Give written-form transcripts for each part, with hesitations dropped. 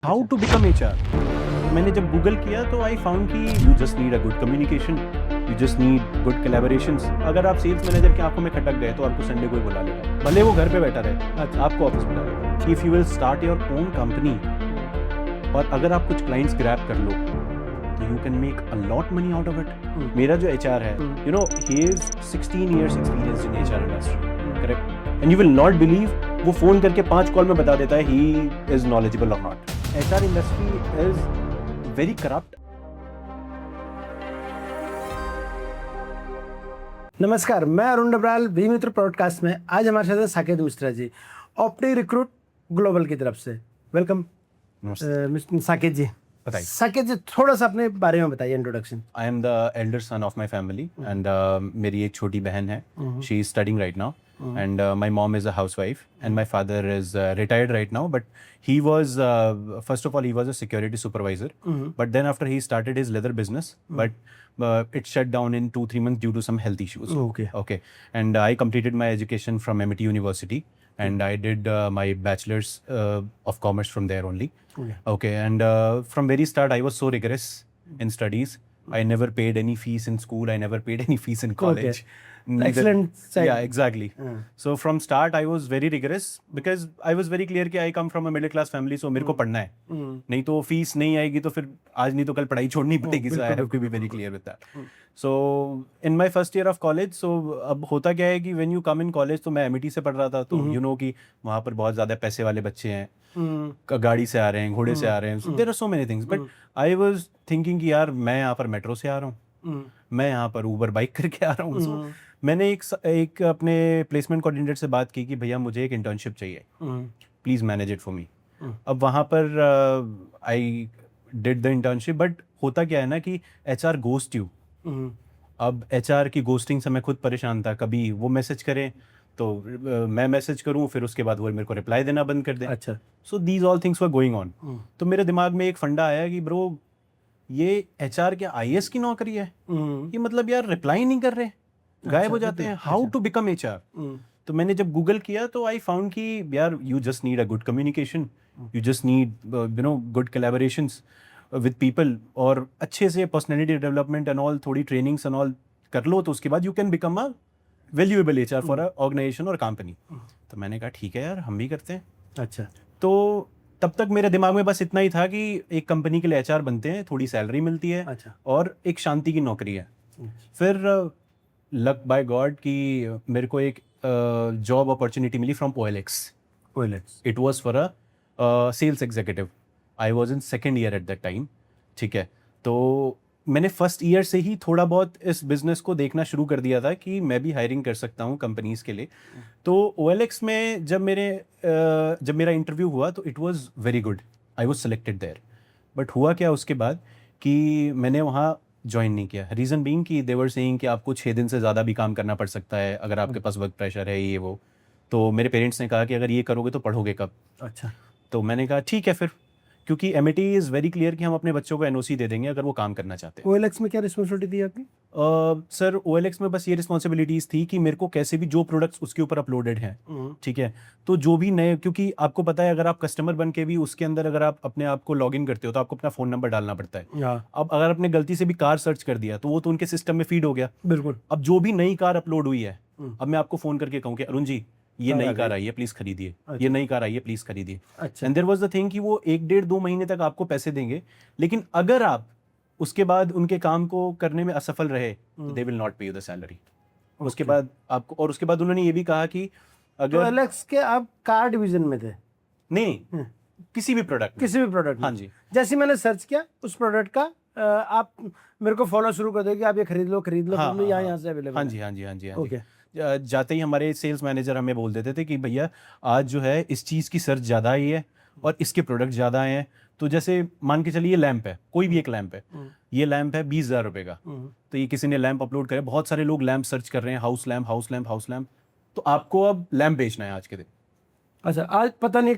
How to become HR. मैंने जब Google किया तो आई फाउंड कि you just need a good communication, you just need good collaborations. अगर आप सेल्स मैनेजर की आंखों में खटक गए तो आपको संडे को ही बुला लेगा, भले वो घर पे बैठा रहे, आपको ऑफिस बुला लेगा। If you will start your own company और अगर आप कुछ क्लाइंट्स ग्रैब कर लो तो you can make a lot money out of it. मेरा जो एचआर है, you know, he is 16 years experience in HR industry, correct? And you will not believe, वो फोन करके 5 कॉल में बता देता है ही इज नॉलेजेबल और not. HR industry is very corrupt. नमस्कार, मैं अरुण डबराल, वी मित्र पॉडकास्ट में। आज हमारे साथ है Saket Mishra ji, opti recruit global की तरफ से। Welcome mister Saket ji. बताइए। साकेत जी, थोड़ा सा अपने बारे में बताइए, introduction. I am the elder son of my family and मेरी एक छोटी बहन है, she is studying right now and my mom is a housewife and my father is retired right now, but he was first of all he was a security supervisor, but then after he started his leather business, but it shut down in 2-3 months due to some health issues. Okay, and I completed my education from MIT University and I did my bachelor's of commerce from there only. Okay, and from very start I was so rigorous in studies. I never paid any fees in school, I never paid any fees in college. Excellent side. Yeah, exactly. So from start I was very rigorous because I was very clear कि I come from a middle class family, so मेरे को पढ़ना है, नहीं तो fees नहीं आएगी तो फिर आज नहीं तो कल पढ़ाई छोड़नी पड़ेगी। So I have to be very clear with that. So in my first year of college, so अब होता क्या है कि when you come in college, तो मैं MIT से पढ़ रहा था, तो you know कि वहाँ पर बहुत ज़्यादा पैसे वाले बच्चे हैं, गाड़ी से आ रहे हैं, घोड़े से आ रहे हैं, so there are so many things, but I was thinking कि यार मैं यहाँ पर मेट्रो से आ रहा हूँ, मैं यहाँ पर ऊबर बाइक करके आ रहा हूँ। So मैंने एक अपने प्लेसमेंट कोऑर्डिनेटर से बात की कि भैया मुझे एक इंटर्नशिप चाहिए, please manage it for me. अब वहाँ पर I did the internship, but होता क्या है ना कि HR गोस्ट यू। अब HR की गोस्टिंग से मैं खुद परेशान था, कभी वो मैसेज करें तो मैं मैसेज करूं, फिर उसके बाद वो मेरे को रिप्लाई देना बंद कर दें। अच्छा। So these all things were going on. तो मेरे दिमाग में एक फंडा आया कि ब्रो ये HR क्या IAS की नौकरी है? ये मतलब यार रिप्लाई नहीं कर रहे, गायब हो जाते हैं। How to become HR? तो मैंने जब गूगल किया तो आई फाउंड कि यार you just need a good communication, you just need you know good collaborations with people, और अच्छे से पर्सनैलिटी डेवलपमेंट एंड ऑल, थोड़ी ट्रेनिंग्स एंड ऑल कर लो तो उसके बाद you can become a valuable HR for a organisation और कंपनी। तो मैंने कहा ठीक है यार, हम भी करते हैं। अच्छा। तो तब तक मेरे दिमाग में बस इतना ही था कि एक कंपनी के लिए HR बनते हैं, थोड़ी सैलरी मिलती है, अच्छा। और एक शांति की नौकरी है। फिर लक बाय गॉड कि मेरे को एक जॉब अपॉर्चुनिटी मिली from OLX। It was for a sales executive. I was in second year at that time, ठीक है। तो मैंने फर्स्ट ईयर से ही थोड़ा बहुत इस बिजनेस को देखना शुरू कर दिया था कि मैं भी हायरिंग कर सकता हूँ कंपनीज के लिए। तो OLX में जब मेरा इंटरव्यू हुआ तो it was very good, I was selected there. But हुआ क्या उसके बाद कि मैंने वहाँ ज्वाइन नहीं किया। रीज़न बीइंग कि दे वर सेइंग कि आपको 6 दिन से ज़्यादा भी काम करना पड़ सकता है अगर आपके पास वर्क प्रेशर है, ये वो। तो मेरे पेरेंट्स ने कहा कि अगर ये करोगे तो पढ़ोगे कब? अच्छा। तो मैंने कहा ठीक है फिर, क्योंकि MIT इज़ वेरी क्लियर कि हम अपने बच्चों को NOC दे देंगे अगर वो काम करना चाहते हैं। OLX में क्या रिस्पॉन्सिबिलिटी थी आपकी? सर OLX में बस ये रिस्पॉन्सिबिलिटीज़ थी कि मेरे को कैसे भी जो प्रोडक्ट्स उसके ऊपर अपलोडेड हैं, ठीक है, तो जो भी नए, क्योंकि आपको पता है अगर आप कस्टमर बन के भी उसके अंदर अगर आप अपने आप को लॉग इन करते हो तो आपको अपना फ़ोन नंबर डालना पड़ता है। अब अगर आपने गलती से भी कार सर्च कर दिया तो वो तो उनके सिस्टम में फीड हो गया। बिल्कुल। अब जो भी नई कार अपलोड हुई है, अब मैं आपको फ़ोन करके कहूँ कि अरुण जी ये नई कार आई है प्लीज़ खरीदिए, ये नई कार आई है प्लीज़ खरीदिए। अच्छा। And there was the thing कि वो 1-1.5-2 महीने तक आपको पैसे देंगे, लेकिन अगर आप उसके बाद उनके काम को करने में असफल रहे तो दे विल नॉट पे यू द सैलरी। उसके बाद आपको, और उसके बाद उन्होंने ये भी कहा कि अगर OLX के आप कार डिवीजन में थे? नहीं, किसी भी प्रोडक्ट, हाँ जी। जैसे मैंने सर्च किया उस प्रोडक्ट का, आप मेरे को फॉलो शुरू कर दो कि आप ये खरीद लो यहाँ से अवेलेबल। हाँ जी। ओके। जाते ही हमारे सेल्स मैनेजर हमें बोल देते थे कि भैया आज जो है इस चीज़ की सर्च ज़्यादा आई है और इसके प्रोडक्ट ज़्यादा आए हैं। तो जैसे मान के चलिए लैंप है, कोई भी एक लैंप है, ये लैंप है 20,000 रुपये का, तो ये किसी ने लैंप अपलोड करे, बहुत सारे लोग लैंप सर्च कर रहे हैं, हाउस लैंप, तो आपको अब लैंप बेचना है आज के दिन। अच्छा, आज पता नहीं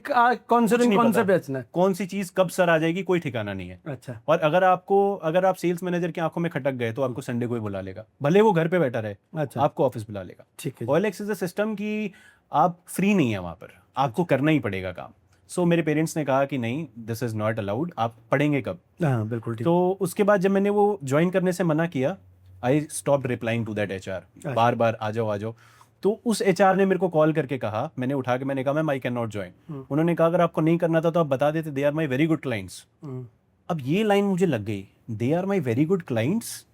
कौन से बेचना है, कौन सी चीज कब सर आ जाएगी कोई ठिकाना नहीं है। अच्छा। और अगर आप सेल्स मैनेजर की आंखों में खटक गए तो आपको संडे को ही बुला लेगा, भले वो घर पे बैठा रहे, अच्छा, आपको ऑफिस बुला लेगा। ठीक है। OLX इज अ सिस्टम कि आप फ्री नहीं है वहां पर, आपको करना ही पड़ेगा काम। सो मेरे पेरेंट्स ने कहा कि नहीं, दिस इज़ नॉट अलाउड, आप पढ़ेंगे कब? हाँ बिल्कुल ठीक। तो उसके बाद जब मैंने वो ज्वाइन करने से मना किया, I stop replying to that HR, बार बार आ जाओ आ जाओ। तो उस एचआर ने मेरे को कॉल करके कहा, मैंने उठा के मैंने कहा ma'am I can not join. उन्होंने कहा अगर आपको नहीं करना था तो आप बता देते, they are my very good clients. अब ये लाइन मुझे लग गई, they are my very good clients,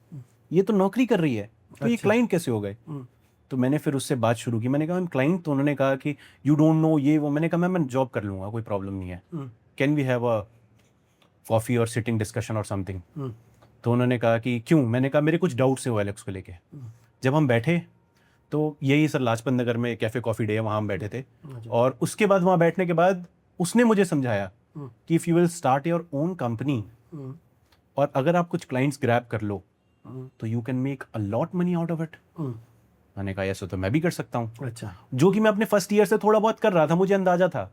ये तो नौकरी कर रही है, तो ये क्लाइंट कैसे हो गए? तो मैंने फिर उससे बात शुरू की, मैंने कहा मैम क्लाइंट, तो उन्होंने कहा कि यू डोंट नो ये वो। मैंने कहा मैम मैं जॉब कर लूँगा, कोई प्रॉब्लम नहीं है, can we have a coffee और सिटिंग डिस्कशन और समथिंग? तो उन्होंने कहा कि क्यों? मैंने कहा मेरे कुछ डाउट्स है OLX को लेके। जब हम बैठे तो यही सर लाजपत नगर में कैफ़े कॉफ़ी डे है, वहाँ हम बैठे थे। और उसके बाद वहाँ बैठने के बाद उसने मुझे समझाया कि if you will start your own company और अगर आप कुछ क्लाइंट्स ग्रैब कर लो तो you can make a lot money out of it. मैंने कहा ऐसा तो मैं भी कर सकता हूँ। अच्छा। जो कि मैं अपने फर्स्ट ईयर से थोड़ा बहुत कर रहा था, मुझे अंदाजा था,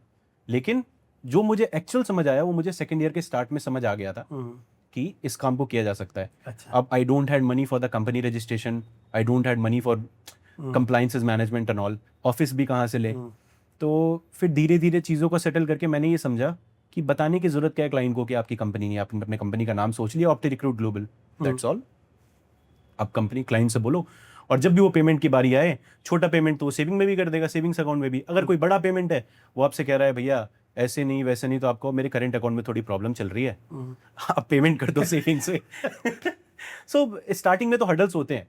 लेकिन जो मुझे एक्चुअल समझ आया वो मुझे सेकेंड ईयर के स्टार्ट में समझ आ गया था कि इस काम को किया जा सकता है। अच्छा। अब I don't had money for the company registration, I don't had money for compliances management and all, office भी कहाँ से ले। तो फिर धीरे धीरे चीज़ों को सेटल करके मैंने ये समझा कि बताने की जरूरत क्या है क्लाइंट को कि आपकी कंपनी नहीं, आपने अपने कंपनी का नाम सोच लिया, ऑप्टी रिक्रूट ग्लोबल, दैट्स ऑल। अब कंपनी क्लाइंट से बोलो, और जब भी वो पेमेंट की बारी आए, छोटा पेमेंट तो वो सेविंग में भी कर देगा, सेविंग्स अकाउंट में भी। अगर कोई बड़ा पेमेंट है, वो आपसे कह रहा है भैया ऐसे नहीं वैसे नहीं, तो आपको मेरे करेंट अकाउंट में थोड़ी प्रॉब्लम चल रही है, आप पेमेंट कर दो सेविंग से। सो स्टार्टिंग में तो हर्डल्स होते हैं,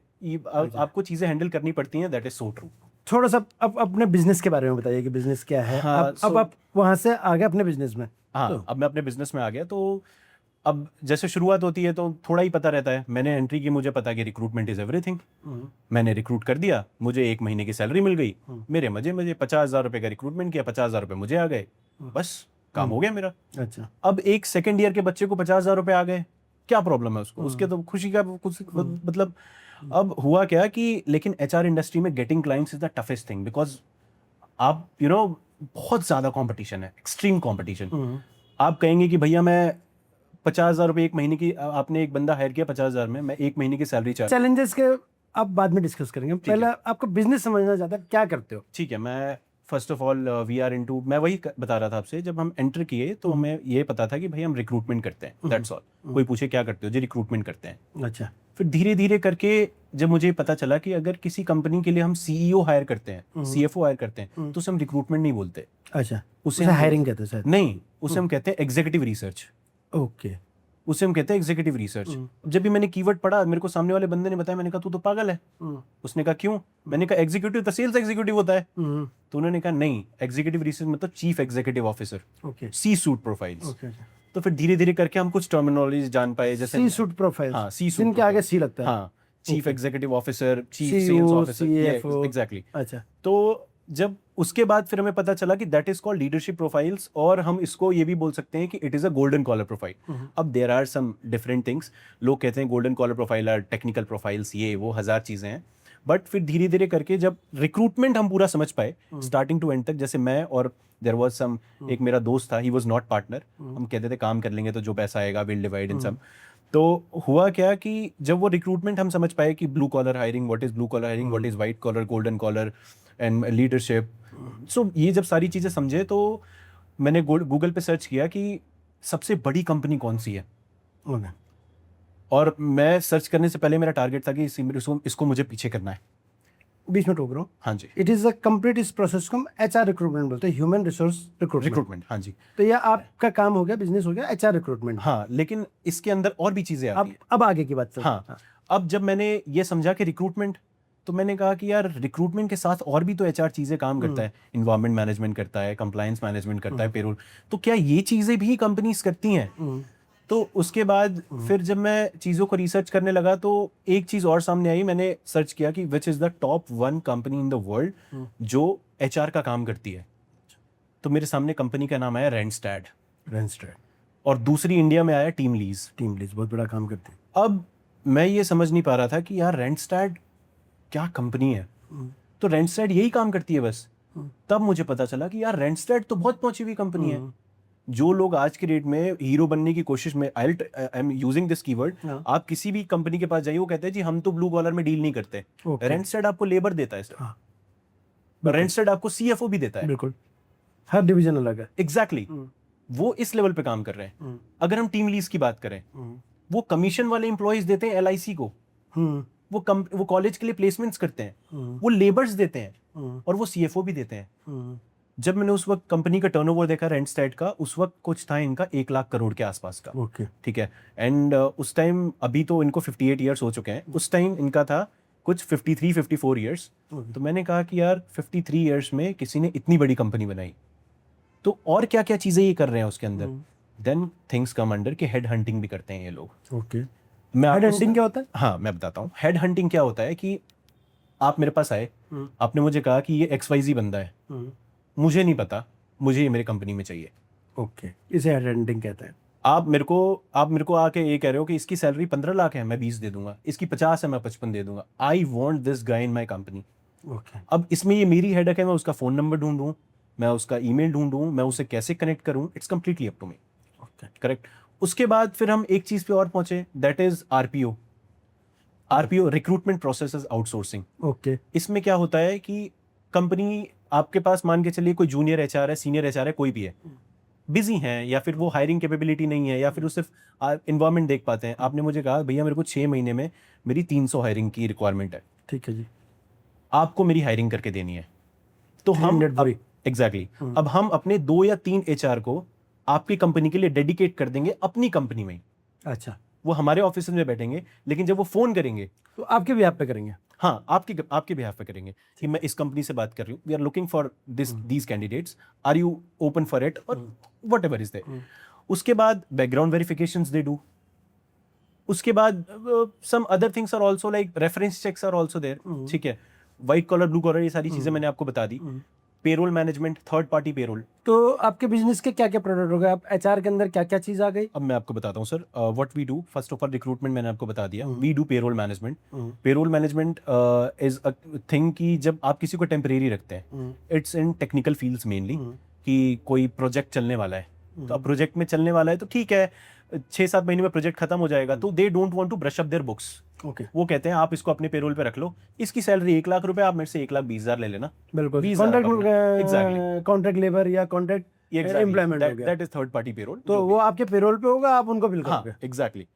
आपको चीज़ें हैंडल करनी पड़ती हैं, दैट इज सो ट्रू। थोड़ा सा अब अपने बिजनेस के बारे में बताइए कि बिजनेस क्या है। हाँ, अब आप वहाँ से आ गए अपने बिजनेस में। हाँ, अब मैं अपने बिजनेस में आ गया। तो अब जैसे शुरुआत होती है तो थोड़ा ही पता रहता है। मैंने एंट्री की, मुझे पता कि रिक्रूटमेंट इज एवरीथिंग। मैंने रिक्रूट कर दिया, मुझे 1 महीने की सैलरी मिल गई, मेरे मजे 50,000 रुपये का रिक्रूटमेंट किया, 50,000 रुपये मुझे आ गए, बस काम हो गया मेरा। अच्छा। अब एक सेकेंड ईयर के बच्चे को 50,000 रुपये आ गए, क्या प्रॉब्लम है उसको? उसके तो खुशी का कुछ मतलब। अब हुआ क्या कि लेकिन HR इंडस्ट्री में getting clients is the toughest thing, because आप बहुत ज़्यादा कॉम्पिटिशन है, एक्सट्रीम कॉम्पिटिशन। आप कहेंगे कि भैया मैं 50,000 रुपये 1 महीने की, आपने एक बंदा हायर किया 50,000 में, मैं 1 महीने की सैलरी चाह। चैलेंजेस के आप बाद में डिस्कस करेंगे, पहले आपको बिजनेस समझना चाहता है क्या करते हो। ठीक है, मैं first of all we are into, मैं वही बता रहा था आपसे, जब हम एंटर किए तो हमें ये पता था कि भाई हम रिक्रूटमेंट करते हैं, दैट्स ऑल। कोई पूछे क्या करते हो जी, रिक्रूटमेंट करते हैं। अच्छा। फिर धीरे धीरे करके जब मुझे पता चला कि अगर किसी कंपनी के लिए हम CEO हायर करते हैं, CFO हायर करते हैं, तो उसे हम रिक्रूटमेंट नहीं बोलते। अच्छा, उसे हायरिंग कहते हैं शायद। नहीं, उसे हम कहते हैं एग्जीक्यूटिव रिसर्च। ओके। उसे हम कहते हैं एग्जीक्यूटिव रिसर्च। जब भी मैंने कीवर्ड पढ़ा, मेरे को सामने वाले बंदे ने बताया, मैंने कहा तू तो पागल है। उसने कहा क्यों? मैंने कहा एग्जीक्यूटिव तो सेल्स एग्जीक्यूटिव होता है। तो उन्होंने कहा नहीं, एग्जीक्यूटिव रिसर्च मतलब चीफ एग्जीक्यूटिव ऑफिसर, सी सूट प्रोफाइल्स। तो फिर धीरे धीरे करके हम कुछ टर्मिनोलॉजी जान पाए, जैसे सी सूट प्रोफाइल। हाँ, सी सूट जिनके आगे सी लगता है। हाँ, chief executive officer, chief sales officer, exactly. अच्छा। तो जब उसके बाद फिर हमें पता चला कि that is called leadership profiles, और हम इसको ये भी बोल सकते हैं कि it is a golden collar profile. अब there are some different things, लोग कहते हैं golden collar profile are technical profiles, ये वो 1000 चीजें हैं। बट फिर धीरे धीरे करके जब रिक्रूटमेंट हम पूरा समझ पाए स्टार्टिंग टू एंड तक, जैसे मैं और देयर वाज सम एक मेरा दोस्त था, ही वाज नॉट पार्टनर, हम कहते थे काम कर लेंगे तो जो पैसा आएगा विल डिवाइड इन सम। तो हुआ क्या कि जब वो रिक्रूटमेंट हम समझ पाए कि blue collar hiring, what is blue collar hiring, what is white collar, golden collar and leadership, so ये जब सारी चीज़ें समझे तो मैंने गूगल पे सर्च किया कि सबसे बड़ी कंपनी कौन सी है। और मैं सर्च करने से पहले मेरा टारगेट था कि इसको मुझे पीछे करना है। बीच में टोक रहा हूँ। हाँ जी। इट इज अ कंप्लीट इस प्रोसेस को हम HR रिक्रूटमेंट बोलते हैं, ह्यूमन रिसोर्स रिक्रूटमेंट। हाँ जी। तो ये आपका काम हो गया, बिजनेस हो गया HR रिक्रूटमेंट। हाँ, लेकिन इसके अंदर और भी चीज़ें आती हैं। अब आगे की बात। हाँ, अब जब मैंने ये समझा कि रिक्रूटमेंट, तो मैंने कहा कि यार रिक्रूटमेंट के साथ और भी तो HR चीज़ें काम करता है, इन्वायरमेंट मैनेजमेंट करता है, कंप्लायंस मैनेजमेंट करता है, पेरोल, तो क्या ये चीज़ें भी कंपनीज करती हैं? तो उसके बाद फिर जब मैं चीज़ों को रिसर्च करने लगा तो एक चीज़ और सामने आई। मैंने सर्च किया कि which is the top 1 company in the world जो HR का काम करती है। तो मेरे सामने कंपनी का नाम आया रेंडस्टैड, और दूसरी इंडिया में आया टीम लीज बहुत बड़ा काम करती है। अब मैं ये समझ नहीं पा रहा था कि यार रेंडस्टैड क्या कंपनी है, तो रेंडस्टैड यही काम करती है बस। तब मुझे पता चला कि यार रेंडस्टैड तो बहुत पहुंची हुई कंपनी है। जो लोग आज के डेट में हीरो बनने की कोशिश में, I am using this keyword, आप किसी भी कंपनी के पास जाइए, वो कहते हैं जी हम तो ब्लू कॉलर में डील नहीं करते। रेंडस्टैड आपको लेबर देता है सर, रेंडस्टैड आपको CFO भी देता है। बिल्कुल। हर डिवीजन अलग है। एग्जैक्टली वो इस लेवल पे काम कर रहे हैं। अगर हम टीम लीज की बात करें, वो कमीशन वाले एम्प्लॉयज देते हैं LIC को, वो कॉलेज के लिए प्लेसमेंट्स करते हैं, वो लेबर्स देते हैं, और वो CFO भी देते हैं। जब मैंने उस वक्त कंपनी का टर्नओवर देखा रेंटस्टेड का, उस वक्त कुछ था इनका 1 लाख करोड़ के आसपास का। ओके। ठीक है। एंड उस टाइम, अभी तो इनको 58 ईयर्स हो चुके हैं, उस टाइम इनका था कुछ 53-54 ईयर्स। तो मैंने कहा कि यार 53 ईयर्स में किसी ने इतनी बड़ी कंपनी बनाई, तो और क्या क्या चीजें ये कर रहे हैं उसके अंदर। देन थिंग्स कम अंडर कि हेड हंटिंग भी करते हैं ये लोग। ओके। हेड हंटिंग क्या होता है? हाँ, मैं बताता हूँ। हेड हंटिंग क्या होता है कि आप मेरे पास आए, आपने मुझे कहा कि ये XYZ बंदा है, मुझे नहीं पता, मुझे ये मेरे कंपनी में चाहिए। ओके, इसे हेड हंटिंग कहते हैं। आप मेरे को आके ये कह रहे हो कि इसकी सैलरी 15 लाख है, मैं 20 दे दूंगा, इसकी 50 है, मैं 55 दे दूंगा। I want this guy in my company. Okay. अब इसमें ये मेरी हेडेक है, मैं उसका फोन नंबर ढूंढूं, मैं उसका ईमेल ढूंढूं, मैं उसे कैसे कनेक्ट करूं, it's completely up to me. Okay, correct. उसके बाद फिर हम एक चीज पे और पहुंचे, that is RPO। Recruitment process outsourcing. Okay. इसमें क्या होता है कि कंपनी आपके पास, मान के चलिए कोई जूनियर HR है, सीनियर HR है, कोई भी है, बिजी हैं, या फिर वो हायरिंग कैपेबिलिटी नहीं है, या फिर वो सिर्फ इन्वायरमेंट देख पाते हैं। आपने मुझे कहा भैया मेरे को 6 महीने में मेरी 300 हायरिंग की रिक्वायरमेंट है, ठीक है जी, आपको मेरी हायरिंग करके देनी है। तो हम एग्जैक्टली अब हम अपने 2 या 3 HR को आपकी कंपनी के लिए डेडिकेट कर देंगे अपनी कंपनी में। अच्छा, वो हमारे ऑफिस में बैठेंगे, लेकिन जब वो फोन करेंगे तो आपके भी आप पे करेंगे? हाँ, आपके बिहाफ पे करेंगे कि मैं इस कंपनी से बात कर रही हूँ, we are looking for these candidates, are you open for it, और वट एवर इज देयर। उसके बाद बैकग्राउंड वेरिफिकेशंस दे डू। उसके बाद some other things are also, like reference checks are also there. ठीक है, व्हाइट कॉलर, ब्लू कॉलर, ये सारी चीजें मैंने आपको बता दी। Payroll management, third party payroll. तो आपके बिजनेस के क्या क्या प्रोडक्ट हो गए? आप HR के अंदर क्या क्या चीज आ गई? अब मैं आपको बताता हूँ sir, what we do. First of all recruitment मैंने आपको बता दिया, we do payroll management. Payroll management is a thing कि जब आप किसी को टेम्परेरी रखते हैं, it's in technical fields mainly, कि कोई प्रोजेक्ट चलने वाला है, तो अब प्रोजेक्ट में चलने वाला है तो ठीक है, 6-7 महीने में प्रोजेक्ट खत्म हो जाएगा, तो they don't want to brush up their books. Okay. वो कहते हैं आप इसको अपने पेरोल पे रख लो, इसकी सैलरी 1 लाख रुपए, आप मेरे से 1,20,000 ले लेना। बिल्कुल, 20,000 कॉन्ट्रैक्ट लेबर या कॉन्ट्रैक्ट एम्प्लॉयमेंट हो गया, that is third party payroll. तो वो आपके पेरोल पे होगा, आप उनको बिल करोगे। एग्जैक्टली।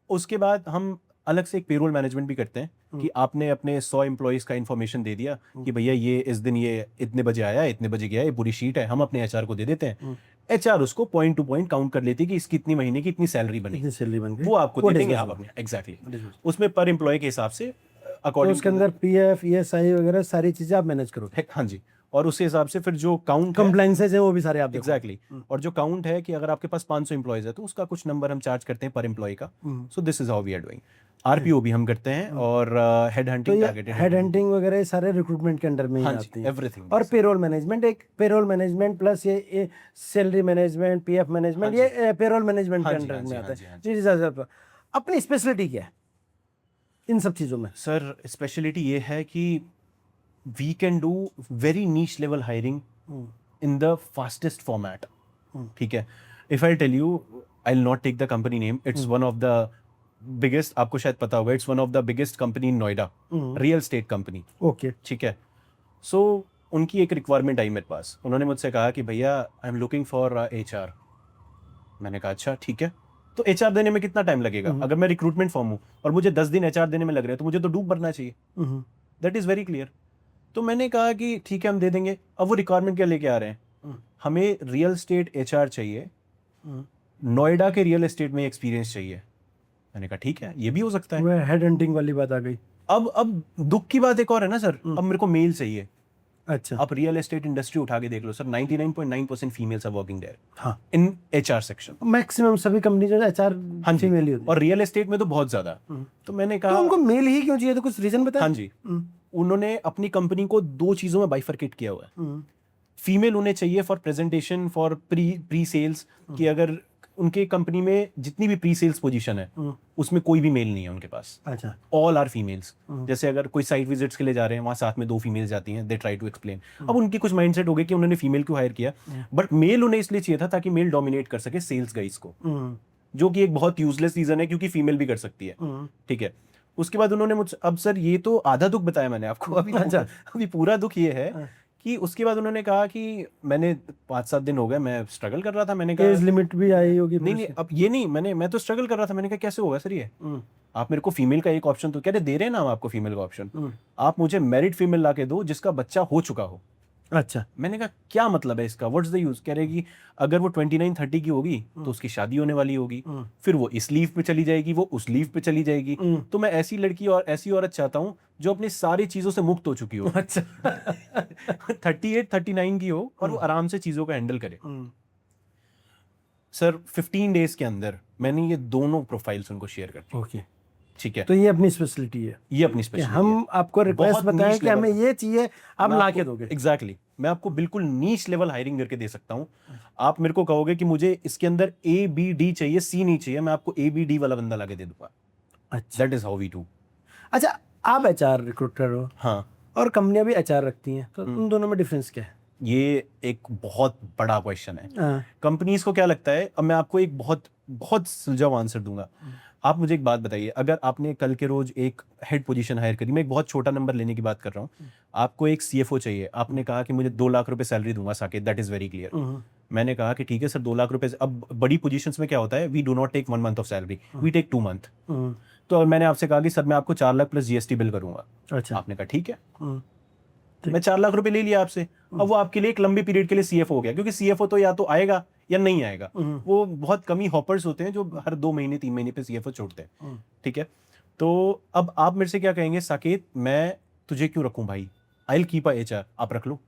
उसके बाद हम अलग से एक पेरोल मैनेजमेंट भी करते हैं कि आपने अपने 100 एम्प्लॉइज का इन्फॉर्मेशन दे दिया कि भैया ये इस दिन ये इतने बजे आया, इतने बजे गया, ये पूरी शीट है, हम अपने HR को दे देते हैं। HR उसको पॉइंट टू पॉइंट काउंट कर लेती है कि इसकी इतनी महीने की इतनी सैलरी बनी, सैलरी बन गई, वो आपको दे देंगे आप अपने। एग्जैक्टली, उसमें पर एम्प्लॉय के हिसाब से तो अकॉर्डिंग, उसके अंदर PF ESI वगैरह सारी चीजें आप मैनेज करोगे? हाँ जी, और उस हिसाब से फिर जो काउंट कंप्लायंसेस है वो भी सारे आप देखो। एग्जैक्टली। और जो काउंट है कि अगर आपके पास 500 एम्प्लॉयज है तो उसका कुछ नंबर हम चार्ज करते हैं पर एम्प्लॉय का। So this is how we are doing. RPO भी हम करते हैं, और head hunting, targeted head hunting वगैरह सारे रिक्रूटमेंट के अंडर में ही आती है, एवरीथिंग। और पेरोल मैनेजमेंट, एक पेरोल मैनेजमेंट प्लस ये सैलरी मैनेजमेंट, PF मैनेजमेंट, ये पेरोल मैनेजमेंट के अंडर में आता है। जी सर, अपनी स्पेशलिटी क्या है इन सब चीज़ों में? सर स्पेशलिटी ये है कि we can do very niche level hiring in the fastest format. ठीक है, if I tell you, I will not take the company name, it's one of the biggest, आपको शायद पता होगा, it's one of the biggest company in Noida, real estate company. Okay, ठीक है। सो उनकी एक रिक्वायरमेंट आई मेरे पास, उन्होंने मुझसे कहा कि भैया I am looking for HR। मैंने कहा अच्छा ठीक है, तो HR देने में कितना टाइम लगेगा? अगर मैं रिक्रूटमेंट फॉर्म हूँ और मुझे 10 दिन HR देने में लग रहे हैं, तो मुझे तो डूब भरना चाहिए। That is very clear. तो मैंने कहा कि ठीक है हम दे देंगे। अब वो रिक्वायरमेंट क्या लेके आ रहे हैं, हमें रियल एस्टेट HR चाहिए, नोएडा के रियल एस्टेट में एक्सपीरियंस चाहिए। मैंने कहा ठीक है, ये भी हो सकता है। वो हेड हंटिंग वाली बात आ गई। अब दुख की बात एक और है ना सर, अब मेरे को मेल चाहिए। अच्छा, आप रियल एस्टेट इंडस्ट्री उठा के देख लो sir, 99.9% females are working there हाँ, इन HR सेक्शन। मैक्सिमम सभी कंपनी जो है HR फीमेल ही होती है, और रियल एस्टेट में तो बहुत ज्यादा। तो मैंने तो कहा उनको मेल ही क्यों चाहिए? तो कुछ रीजन बताएं। हाँ जी, उन्होंने अपनी कंपनी को 2 चीजों में बाइफरकेट किया हुआ है। फीमेल उन्हें चाहिए for presentation, for pre sales, कि अगर उनके कंपनी में जितनी भी प्री सेल्स पोजीशन है उसमें कोई भी मेल नहीं है उनके पास। अच्छा, ऑल आर फीमेल्स। जैसे अगर कोई साइट विजिट्स के लिए जा रहे हैं, वहां साथ में 2 फीमेल्स जाती हैं, दे ट्राई टू एक्सप्लेन। अब उनकी कुछ माइंडसेट हो गया कि उन्होंने फीमेल क्यों हायर किया, बट मेल उन्हें इसलिए चाहिए था ताकि मेल डोमिनेट कर सके सेल्स गाइस को, जो कि एक बहुत यूजलेस रीजन है क्योंकि फीमेल भी कर सकती है। ठीक है। उसके बाद उन्होंने मुझसे, अब सर ये तो आधा दुख बताया मैंने आपको, अभी अच्छा, अभी पूरा दुख ये है कि उसके बाद उन्होंने कहा कि मैंने 5-7 दिन हो गए मैं स्ट्रगल कर रहा था, मैंने कहा एज लिमिट भी आई होगी नहीं अब ये नहीं, मैं तो स्ट्रगल कर रहा था, मैंने कहा कैसे होगा सर ये, आप मेरे को फीमेल का एक ऑप्शन तो कह रहे दे रहे हैं ना हम आपको फीमेल का ऑप्शन, आप मुझे मैरिड फीमेल ला के दो जिसका बच्चा हो चुका हो। अच्छा, मैंने कहा क्या मतलब है इसका, व्हाट्स द यूज, कह रहे कि अगर वो 29-30 की होगी तो उसकी शादी होने वाली होगी, फिर वो इस लीव पे चली जाएगी, वो उस लीव पे चली जाएगी, तो मैं ऐसी लड़की और ऐसी औरत चाहता हूँ जो अपनी सारी चीजों से मुक्त हो चुकी हो। अच्छा 38-39 की हो और वो आराम से चीजों को हैंडल करे। सर 15 डेज के अंदर मैंने ये दोनों प्रोफाइल्स उनको शेयर कर दी। ओके, ठीक है, तो ये अपनी स्पेशलिटी है, ये अपनी कि स्पेशलिटी हम आपको रिक्वेस्ट बहुत बताएं niche कि हमें level- ये चाहिए, आप ला के दोगे। एग्जैक्टली मैं आपको बिल्कुल नीच लेवल हायरिंग करके दे सकता हूँ। आप मेरे को कहोगे कि मुझे इसके अंदर ABD चाहिए, C नहीं चाहिए, मैं आपको ABD वाला बंदा ला के दे दूंगा। अच्छा, that is how we do. अच्छा आप HR रिक्रूटर हो हाँ, और कंपनियां भी HR रखती हैं, तो उन दोनों में डिफरेंस क्या है? ये एक बहुत बड़ा क्वेश्चन है। हाँ, कंपनीज को क्या लगता है, अब मैं आपको एक बहुत बहुत सुलझा हुआ आंसर दूंगा। आप मुझे एक बात बताइए, अगर आपने कल के रोज एक हेड पोजीशन हायर करी, मैं एक बहुत छोटा नंबर लेने की बात कर रहा हूँ, आपको एक CFO चाहिए, आपने कहा कि मुझे 2 लाख रुपए सैलरी दूंगा Saket, that is very clear. मैंने कहा कि ठीक है सर 2 लाख रुपए, अब बड़ी पोजीशंस में क्या होता है, we do not take 1 month of salary, we take 2 month. तो मैंने आपसे कहा कि सर मैं आपको 4 लाख प्लस GST बिल करूंगा। अच्छा, आपने कहा ठीक है, मैं 4 लाख रुपए ले लिया आपसे। अब वो आपके लिए एक लंबी पीरियड के लिए CFO हो गया, क्योंकि CFO तो या तो आएगा या नहीं आएगा, वो बहुत कम ही हॉपर्स होते हैं जो हर 2 महीने 3 महीने पे CFO छोड़ते हैं। ठीक है, तो अब आप मेरे से क्या कहेंगे, साकेत मैं तुझे क्यों रखूं भाई, I will keep a HR, आप रख लो।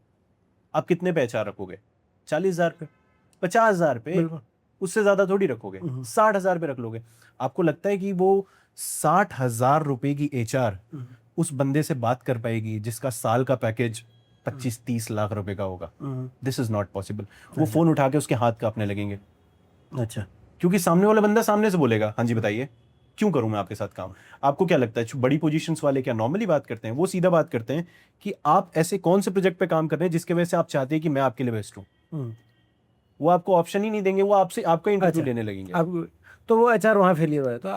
आप कितने पे HR रखोगे, 40,000 पे, 50,000 पे, बिल्कुल। उससे ज्यादा थोड़ी रखोगे, 60,000 पे रख लोगे। आपको लगता है कि वो 60,000 रुपए की HR उस बंदे से बात कर पाएगी जिसका साल का पैकेज 25-30 लाख रुपए का होगा? This is not possible. वो फोन उठा के उसके हाथ कांपने लगेंगे, अच्छा, क्योंकि सामने वाला बंदा सामने से बोलेगा हाँ जी बताइए क्यों करूं मैं आपके साथ काम। आपको क्या लगता है बड़ी पोजीशंस वाले क्या नॉर्मली बात करते हैं? वो सीधा बात करते हैं कि आप ऐसे कौन से प्रोजेक्ट पे काम कर रहे हैं जिसके वजह से आप चाहते हैं कि मैं आपके लिए बेस्ट हूं। वो आपको ऑप्शन ही नहीं देंगे, वो आपसे आपका इंटरव्यू लेने लगेंगे। आप तो वो HR वहाँ फेलियर हुआ है, तो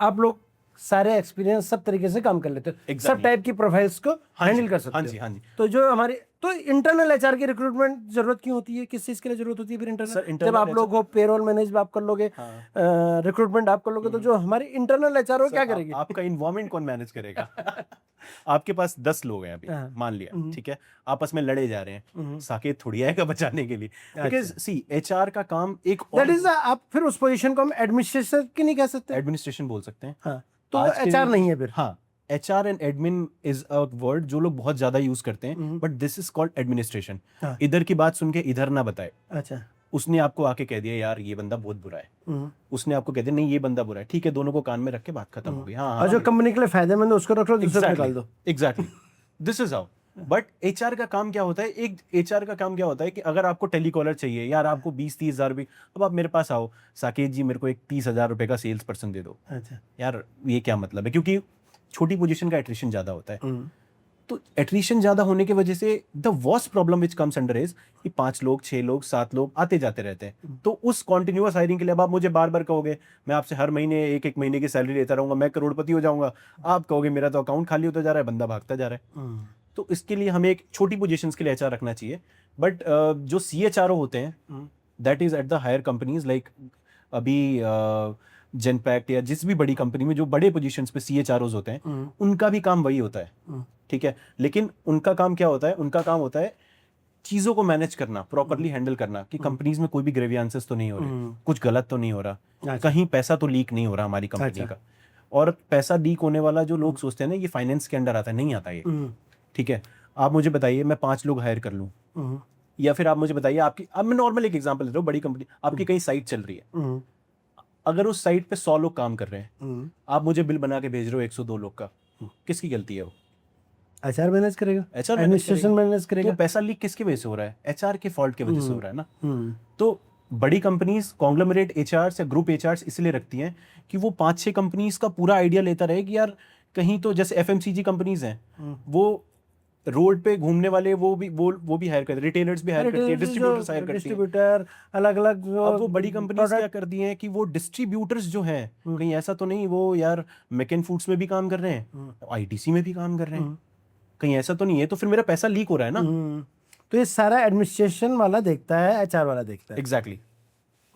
आप लोग सारे एक्सपीरियंस सब तरीके से काम कर लेते हो, सब टाइप की प्रोफाइल्स को हैंडल कर सकते हो। हाँ जी, हाँ जी। तो जो हमारी तो इंटरनल HR की रिक्रूटमेंट जरूरत क्यों होती है, किस चीज के लिए जरूरत होती है फिर इंटरनल? जब आप लोग हो पेरोल मैनेज आप कर लोगे, रिक्रूटमेंट आप कर लोगे, तो जो हमारी इंटरनल HR हो क्या करेगी? आपका इन्वायरमेंट कौन मैनेज करेगा? आपके पास 10 लोग हैं अभी, मान लिया, ठीक है, आपस में लड़े जा रहे हैं, साकेत थोड़ी आएगा बचाने के लिए, बिकॉज सी HR का काम एक दैट इज, आप फिर उस पोजीशन को हम एडमिनिस्ट्रेशन की नहीं कह सकते? एडमिनिस्ट्रेशन बोल सकते हैं। हाँ, तो HR नहीं है फिर। हाँ, HR and admin is a word जो लोग बहुत ज्यादा यूज करते हैं, but this is called administration. इधर की बात सुन के इधर ना बताए। अच्छा, उसने आपको आके कह दिया यार ये बंदा बहुत बुरा है, उसने आपको कह दिया नहीं ये बंदा बुरा है, ठीक है, दोनों को कान में रख के बात खत्म हो गई। हाँ, और जो कंपनी के लिए फायदेमंद है उसको रख लो, दूसरे को निकाल दो। Exactly, this is how. But HR का काम क्या होता है, एक HR का काम क्या होता है कि अगर आपको टेलीकॉलर चाहिए यार, आपको 20-30 हजार भी, अब आप मेरे पास आओ, साकेत जी मेरे को एक 30,000 रुपए का सेल्स पर्सन दे दो। अच्छा, यार ये क्या मतलब है, क्योंकि छोटी पोजीशन का एट्रिशन ज्यादा होता है। तो एट्रिशन ज्यादा होने की वजह से the worst problem which comes under is कि 5 लोग 6 लोग 7 लोग आते जाते रहते हैं। तो उस कॉन्टिन्यूअस हायरिंग के लिए अब आप मुझे बार बार कहोगे मैं आपसे हर महीने एक महीने की सैलरी लेता रहूंगा, मैं करोड़पति हो जाऊंगा, आप कहोगे मेरा तो अकाउंट खाली होता जा रहा है, बंदा भागता जा रहा है। तो इसके लिए हमें एक छोटी पोजीशंस के लिए HR रखना चाहिए। बट जो CHRO होते हैं that is at the higher companies, like अभी जेनपैक्ट या जिस भी बड़ी कंपनी में जो बड़े पोजीशंस पे CHROs होते हैं, उनका भी काम वही होता है, ठीक है। लेकिन उनका काम क्या होता है, उनका काम होता है चीजों को मैनेज करना, प्रॉपरली हैंडल करना, कि कंपनीज में कोई भी ग्रेवियंसेस तो नहीं हो रहे, कुछ गलत तो नहीं हो रहा, कहीं पैसा तो लीक नहीं हो रहा हमारी कंपनी का। और पैसा लीक होने वाला जो लोग सोचते हैं ना ये फाइनेंस के अंडर आता है, नहीं आता ये, ठीक है। आप मुझे बताइए मैं 5 लोग हायर कर लूं, या फिर आप मुझे बताइए आपकी, अब मैं नॉर्मल एक एग्जांपल दे रहा हूं, बड़ी कंपनी आपकी कहीं साइट चल रही है, अगर उस साइट पे 100 लोग काम कर रहे हैं, आप मुझे बिल बना के भेज रहे हो 102 लोग का, किसकी गलती है वो? HR मैनेज करेगा, HR एडमिनिस्ट्रेशन मैनेज करेगा। तो पैसा लीक किसकी वजह से हो रहा है? HR के फॉल्ट की वजह से हो रहा है ना। तो बड़ी कंपनीज कॉन्ग्लोमरेट HRs या ग्रुप HRs इसलिए रखती हैं कि वो 5-6 कंपनीज का पूरा आइडिया लेता रहे कि यार कहीं तो, जैसे FMCG कंपनीज हैं, वो रोड पे घूमने वाले वो भी हायर करते हैं, रिटेलर्स भी हायर करती है, डिस्ट्रीब्यूटर्स हायर करती है, डिस्ट्रीब्यूटर अलग अलग। अब वो बड़ी कंपनीज क्या कर दी हैं कि वो डिस्ट्रीब्यूटर्स जो हैं, कहीं ऐसा तो नहीं वो यार मैकन फूड्स में भी काम कर रहे हैं, ITC में भी काम कर रहे हैं, कहीं ऐसा तो नहीं है, तो फिर मेरा पैसा लीक हो रहा है ना। तो ये सारा एडमिनिस्ट्रेशन वाला देखता है, एचआर वाला देखता है। एग्जैक्टली।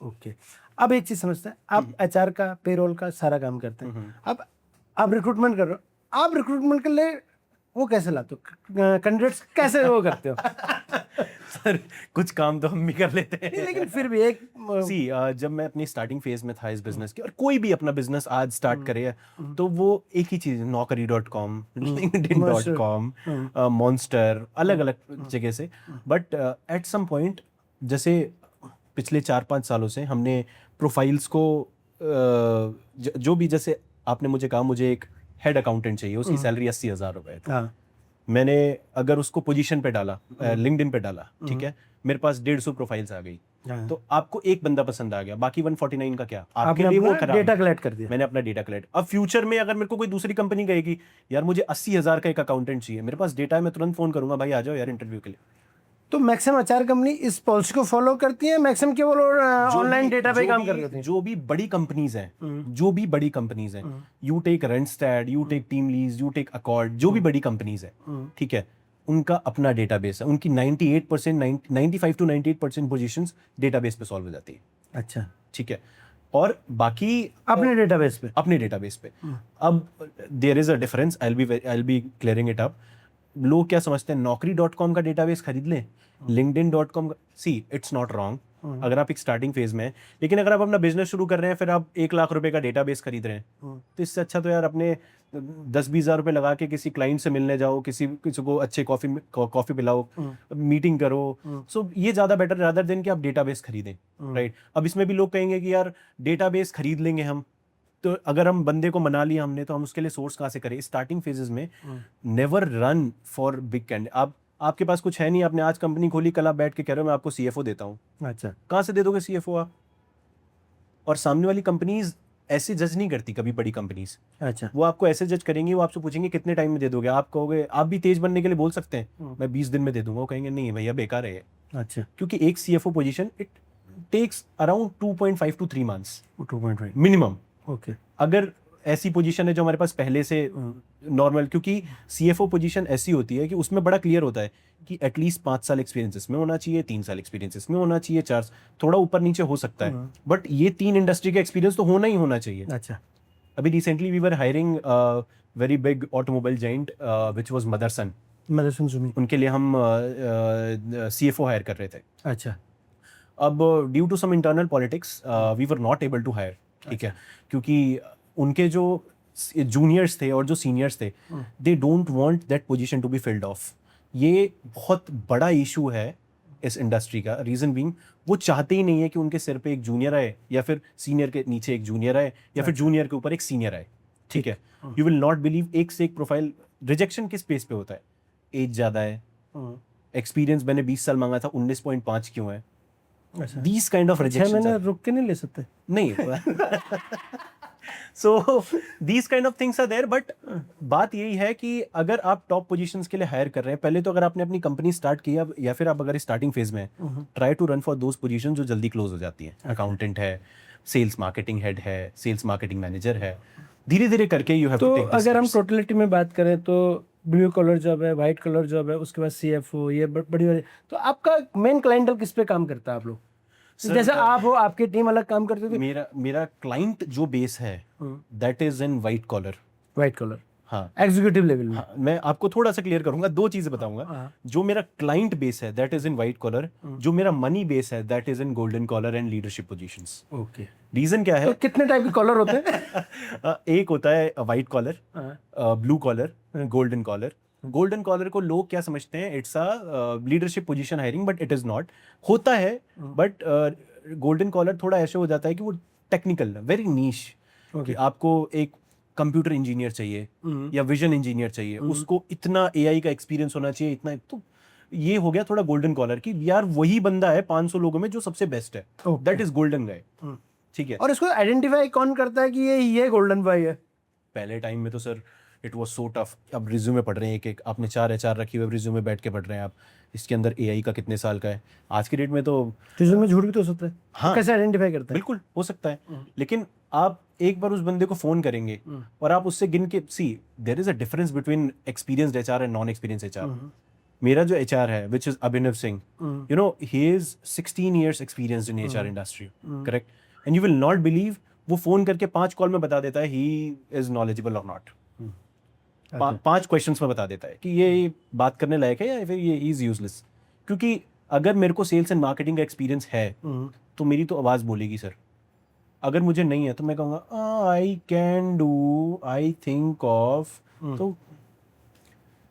ओके, अब एक चीज समझते हैं, आप एचआर का, पेरोल का सारा काम करते हैं। अब आप रिक्रूटमेंट कर रहे हो, आप रिक्रूटमेंट के लिए वो कैसे लाते हो, कैंडिडेट्स कैसे वो करते हो? सर कुछ काम तो हम भी कर लेते हैं, लेकिन फिर भी एक सी जब मैं अपनी स्टार्टिंग फेज में था इस बिजनेस के, और कोई भी अपना बिजनेस आज स्टार्ट करे तो वो एक ही चीज, naukri.com, linkedin.com, मॉन्स्टर, अलग अलग जगह से। बट एट सम पॉइंट, जैसे पिछले 4-5 सालों से हमने प्रोफाइल्स को जो भी, जैसे आपने मुझे कहा मुझे एक हेड अकाउंटेंट चाहिए, उसकी सैलरी 80,000 रुपए है। मैंने अगर उसको पोजीशन पे डाला, लिंक्डइन पे डाला, ठीक है, मेरे पास 150 प्रोफाइल्स आ गई, तो आपको एक बंदा पसंद आ गया, बाकी 149 का क्या, आपके लिए वो खराब। डेटा कलेक्ट कर दिया, मैंने अपना डेटा कलेक्ट। अब फ्यूचर में अगर मेरे को कोई दूसरी कंपनी कहेगी यार मुझे 80,000 का एक अकाउंटेंट चाहिए, मेरे पास डेटा है, मैं तुरंत फोन करूंगा, भाई आ जाओ यार इंटरव्यू के लिए। तो मैक्सिमम एचआर कंपनी इस पॉलिसी को फॉलो करती है, मैक्सिमम केवल ऑनलाइन डेटा पे काम कर रही हैं। जो भी बड़ी कंपनीज हैं, you take Randstad, you take TeamLease, you take Accord, जो भी बड़ी कंपनीज है, ठीक है, उनका अपना डेटाबेस है, उनकी 95 to 98% पोजीशंस डेटाबेस पे सॉल्व हो जाती है। अच्छा, ठीक है, और बाकी अपने डेटाबेस पे। अब there is a difference, I will be clearing it up. लोग क्या समझते हैं, naukri.com का डेटाबेस खरीद लें, linkedin.com का, सी इट्स नॉट रॉन्ग अगर आप एक स्टार्टिंग फेज में हैं, लेकिन अगर आप अपना बिजनेस शुरू कर रहे हैं, फिर आप 1 लाख रुपए का डेटाबेस खरीद रहे हैं, तो इससे अच्छा तो यार अपने 10-20 हज़ार रुपए लगा के किसी क्लाइंट से मिलने जाओ, किसी को अच्छे कॉफी पिलाओ, मीटिंग करो। सो ये ज्यादा बेटर रादर देन कि आप डेटाबेस खरीदें, राइट। अब इसमें भी लोग कहेंगे कि यार डेटाबेस खरीद लेंगे हम, तो अगर हम बंदे को मना लिया हमने, तो हम उसके लिए सोर्स कहाँ से करें? स्टार्टिंग फेजेस में never run for big candidate. आपके पास कुछ है नहीं, आपने आज कंपनी खोली, कल आप बैठ के कह रहे हो मैं आपको सीएफओ देता हूँ। अच्छा, कहाँ से दे दोगे सीएफओ आप? और सामने वाली कंपनीज ऐसे जज नहीं करती कभी, बड़ी कंपनीज। अच्छा, वो आपको ऐसे जज करेंगी, वो आपसे पूछेंगे कितने टाइम में दे दोगे, आप कहोगे, आप भी तेज बनने के लिए बोल सकते हैं मैं 20 दिन में दे दूंगा, वो कहेंगे नहीं भैया बेकार है ये। अच्छा, क्योंकि एक CFO position it takes around 2.5 to 3 months 2.5 minimum. Okay, अगर ऐसी पोजीशन है जो हमारे पास पहले से नॉर्मल, क्योंकि सीएफओ पोजीशन ऐसी होती है कि उसमें बड़ा क्लियर होता है कि एटलीस्ट 5 साल एक्सपीरियंस इसमें होना चाहिए, 3 साल एक्सपीरियंस इसमें होना चाहिए, 4, थोड़ा ऊपर नीचे हो सकता है, बट ये 3 इंडस्ट्री का एक्सपीरियंस तो होना ही होना चाहिए। अच्छा, अभी recently we were hiring very big automobile giant which was Motherson, Sumi, उनके लिए हम सीएफओ हायर कर रहे थे। अच्छा, अब due to some internal politics we were not able to hire, ठीक है, क्योंकि उनके जो जूनियर्स थे और जो सीनियर्स थे, they don't want that position to be filled off. ये बहुत बड़ा इशू है इस इंडस्ट्री का। रीजन बीइंग, वो चाहते ही नहीं है कि उनके सिर पे एक जूनियर आए, या फिर सीनियर के नीचे एक जूनियर आए, या फिर जूनियर के ऊपर एक सीनियर आए, ठीक है। यू विल नॉट बिलीव, एक से एक प्रोफाइल रिजेक्शन किस पेस पे होता है? एज ज्यादा है, एक्सपीरियंस मैंने 20 साल मांगा था, 19.5 क्यों है? These kind of rejections 6 महीने रुक के नहीं ले सकते? नहीं। So these kind of things are there, but बात यही है कि अगर आप टॉप पोजीशंस के लिए हायर कर रहे हैं, पहले तो अगर आपने अपनी कंपनी स्टार्ट की या फिर आप अगर स्टार्टिंग फेज में हैं, try to run for those position जो जल्दी क्लोज हो जाती है। अकाउंटेंट है, सेल्स मार्केटिंग हेड है, सेल्स मार्केटिंग मैनेजर है, धीरे धीरे करके यू हैव टू टेक। अगर हम टोटलिटी में बात करें तो ब्लू कलर जॉब है, व्हाइट कलर जॉब है, उसके बाद सीएफओ, ये बड़ी, तो आपका मेन क्लाइंटल किस पे काम करता है आप लोग? जैसे आप हो, आपकी टीम अलग काम करती थी। मेरा क्लाइंट जो बेस है that is in white collar. हाँ, एग्जीक्यूटिव लेवल में। हाँ, मैं आपको थोड़ा सा क्लियर करूंगा, 2 चीजें बताऊंगा। जो मेरा क्लाइंट बेस है that is in white collar, जो मेरा मनी बेस है that is in golden collar and leadership positions. Okay, reason क्या है? तो कितने टाइप के कॉलर होते हैं? एक होता है white collar, blue collar, golden collar. Golden collar को लोग क्या समझते हैं, it's a leadership position hiring, but it is not. होता है, बट गोल्डन कॉलर थोड़ा ऐसे हो जाता है कि वो टेक्निकल, वेरी नीश, कि आपको एक कंप्यूटर इंजीनियर चाहिए या विजन इंजीनियर चाहिए, उसको इतना एआई का एक्सपीरियंस होना चाहिए, इतना, तो ये हो गया थोड़ा गोल्डन कॉलर की, यार वही बंदा है 500 लोगों में जो सबसे बेस्ट है, दैट इज गोल्डन गाय, ठीक है। और इसको आइडेंटिफाई कौन करता है कि ये गोल्डन बॉय है? पहले टाइम में तो sir it was so tough. अब रिज्यूमे पढ़ रहे हैं, एक आपने 4 एचआर रखी हुई, रिज्यूमे बैठ के पढ़ रहे हैं आप, इसके अंदर एआई का कितने साल का है। आज की डेट में तो रिज्यूमे झूठ भी तो हो सकता है। हाँ, कैसे आइडेंटिफाई करते हैं? बिल्कुल हो सकता है, लेकिन आप एक बार उस बंदे को फोन करेंगे और आप उससे गिन के, see there is a difference between experienced HR and non experienced HR. मेरा जो HR है which is Abhinav Singh, you know he is 16 years experienced in HR industry, correct? And you will not believe वो फोन करके 5 call में बता देता है he is knowledgeable or not. 5 questions में बता देता है कि ये बात करने लायक है या फिर ये इज यूजलेस. क्योंकि अगर मेरे को सेल्स एंड मार्केटिंग का एक्सपीरियंस है तो मेरी तो आवाज़ बोलेगी सर. अगर मुझे नहीं है तो मैं कहूँगा I can do, I think of.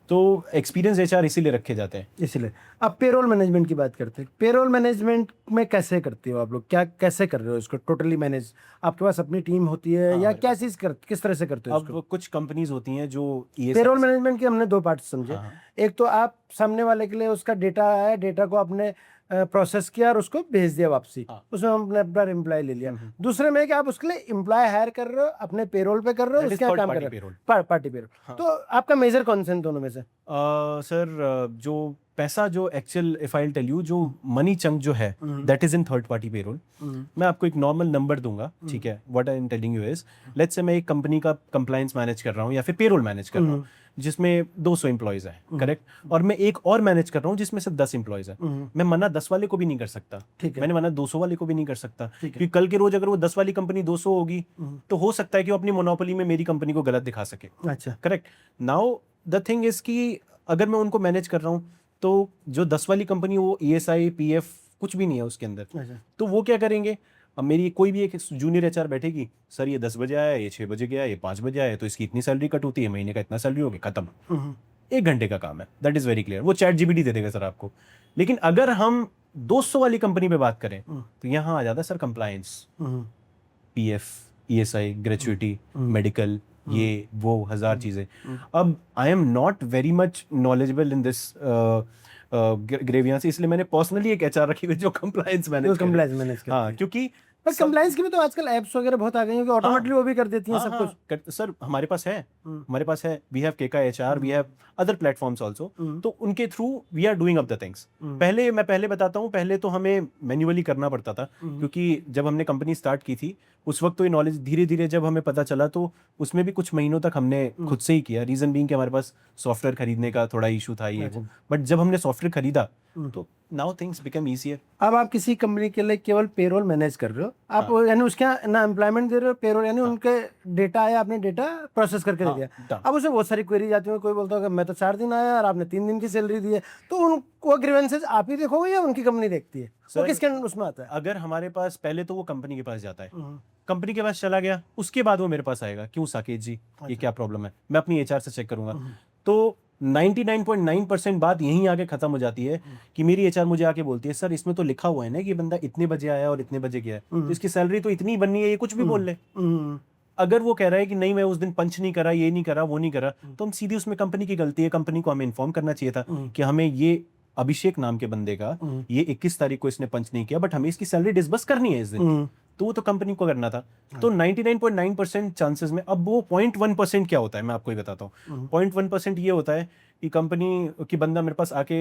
तो एक्सपीरियंस HR इसीलिए रखे जाते हैं. इसलिए अब पेरोल मैनेजमेंट की बात करते हैं. पेरोल मैनेजमेंट में कैसे करते हो आप लोग, क्या कैसे कर रहे हो इसको टोटली मैनेज? आपके पास अपनी टीम होती है या क्या चीज़ किस तरह से करते हो? अब कुछ कंपनीज होती हैं जो पेरोल मैनेजमेंट के हमने 2 पार्ट समझे. एक तो आप सामने वाले के लिए उसका डेटा आया, डेटा को आपने प्रोसेस किया और उसको भेज दिया वापसी. उसमें हमने अपना एम्प्लॉय ले लिया. दूसरे में कि आप उसके लिए एम्प्लॉय हायर कर रहे हो, अपने पेरोल पे कर रहे हो, उसका काम कर रहे हो, पार्टी पेरोल. तो आपका मेजर कौन से दोनों में से? सर जो पैसा जो actual if I tell you जो मनी चंक जो है that is in third party payroll. मैं आपको एक नॉर्मल नंबर दूंगा, ठीक है? What I am telling you is, let's say मैं एक कंपनी का कंप्लायंस मैनेज कर रहा हूँ या फिर पेरोल मैनेज कर रहा हूँ जिसमें 200 एम्प्लॉयज हैं, करेक्ट? और मैं एक और मैनेज कर रहा हूँ जिसमें से 10 एम्प्लॉयज हैं. मैं मना 10 वाले को भी नहीं कर सकता, मैंने मना 200 वाले को भी नहीं कर सकता, क्योंकि कल के रोज अगर वो 10 वाली कंपनी 200 होगी तो हो सकता है कि वो अपनी मोनोपोली में मेरी कंपनी को गलत दिखा सके. अच्छा, correct. Now the thing is कि अगर मैं उनको मैनेज कर रहा हूँ तो जो 10 वाली कंपनी वो ESI PF कुछ भी नहीं है उसके अंदर. तो वो क्या करेंगे? अब मेरी कोई भी एक जूनियर HR बैठेगी, सर ये 10 बजे आया, ये 6 बजे गया, ये 5 बजे आया, तो इसकी इतनी सैलरी कट होती है, महीने का इतना सैलरी हो गया, खत्म. 1 घंटे का काम है, दैट इज वेरी क्लियर. वो ChatGPT दे देगा सर आपको. लेकिन अगर हम 200 वाली कंपनी पे बात करें तो यहाँ आ जाता है sir compliance, PF, ESI, gratuity, medical, ये वो 1000 चीजें. अब I am not very much knowledgeable in this grievance, इसलिए मैंने पर्सनली एक HR रखी हुई जो कंप्लायंस मैनेज करती है. हाँ, क्योंकि पर कंप्लायंस की भी तो आजकल एप्स वगैरह बहुत आ गई हैं कि ऑटोमेटिकली वो भी कर देती हैं सब कुछ. सर हमारे पास है, we have Keka HR, we have other platforms also. तो उनके through we are doing up the things. पहले बताता हूँ, पहले तो हमें मैन्युअली करना पड़ता था, क्योंकि जब हमने कंपनी स्टार्ट की थी उस वक्त तो ये नॉलेज धीरे धीरे जब हमें पता चला तो उसमें भी कुछ महीनों तक हमने खुद से ही किया. रीजन बीइंग कि हमारे पास सॉफ्टवेयर खरीदने का थोड़ा इशू था ये वो. बट जब हमने सॉफ्टवेयर खरीदा तो नाउ थिंग्स बिकम ईजियर. अब आप किसी कंपनी के लिए केवल पेरोल मैनेज कर रहे हो आप, यानी उसके ना एम्प्लॉयमेंट दे रहे हो, पेरोल यानी उनके डेटा आया, आपने डेटा प्रोसेस करके दे दिया. अब उसमें बहुत सारी क्वेरी जाती है. कोई बोलता है कि मैं तो 4 दिन आया और आपने 3 दिन की सैलरी दी है, तो उनको ग्रीवेंसेस आप ही देखोगे या उनकी कंपनी देखती है? वो किसके उसमें आता है? अगर हमारे पास पहले तो वो कंपनी के पास जाता है, कंपनी के पास चला गया, उसके बाद वो मेरे पास आएगा, क्यों साकेत जी ये क्या प्रॉब्लम है, मैं अपनी HR से चेक करूंगा. तो 99.9% बात यहीं आके खत्म हो जाती है कि मेरी HR मुझे आके बोलती है, सर इसमें तो लिखा हुआ है ना कि बंदा इतने बजे आया और इतने बजे गया है, तो इसकी सैलरी तो इतनी बननी है, ये कुछ भी बोल ले. अगर वो कह रहा है कि नहीं मैं उस दिन पंच नहीं करा, ये नहीं करा, वो नहीं करा, तो हम सीधी उसमें कंपनी की गलती है. कंपनी को हमें इन्फॉर्म करना चाहिए था कि हमें ये अभिषेक नाम के बंदे का ये 21 तारीख को इसने पंच नहीं किया, बट हमें इसकी सैलरी डिसबर्स करनी है इस दिन. तो वो तो कंपनी को करना था. तो 99.9% चांसेस में, अब वो 0.1% क्या होता है मैं आपको ही बताता हूँ. 0.1% ये होता है कि कंपनी की बंदा मेरे पास आके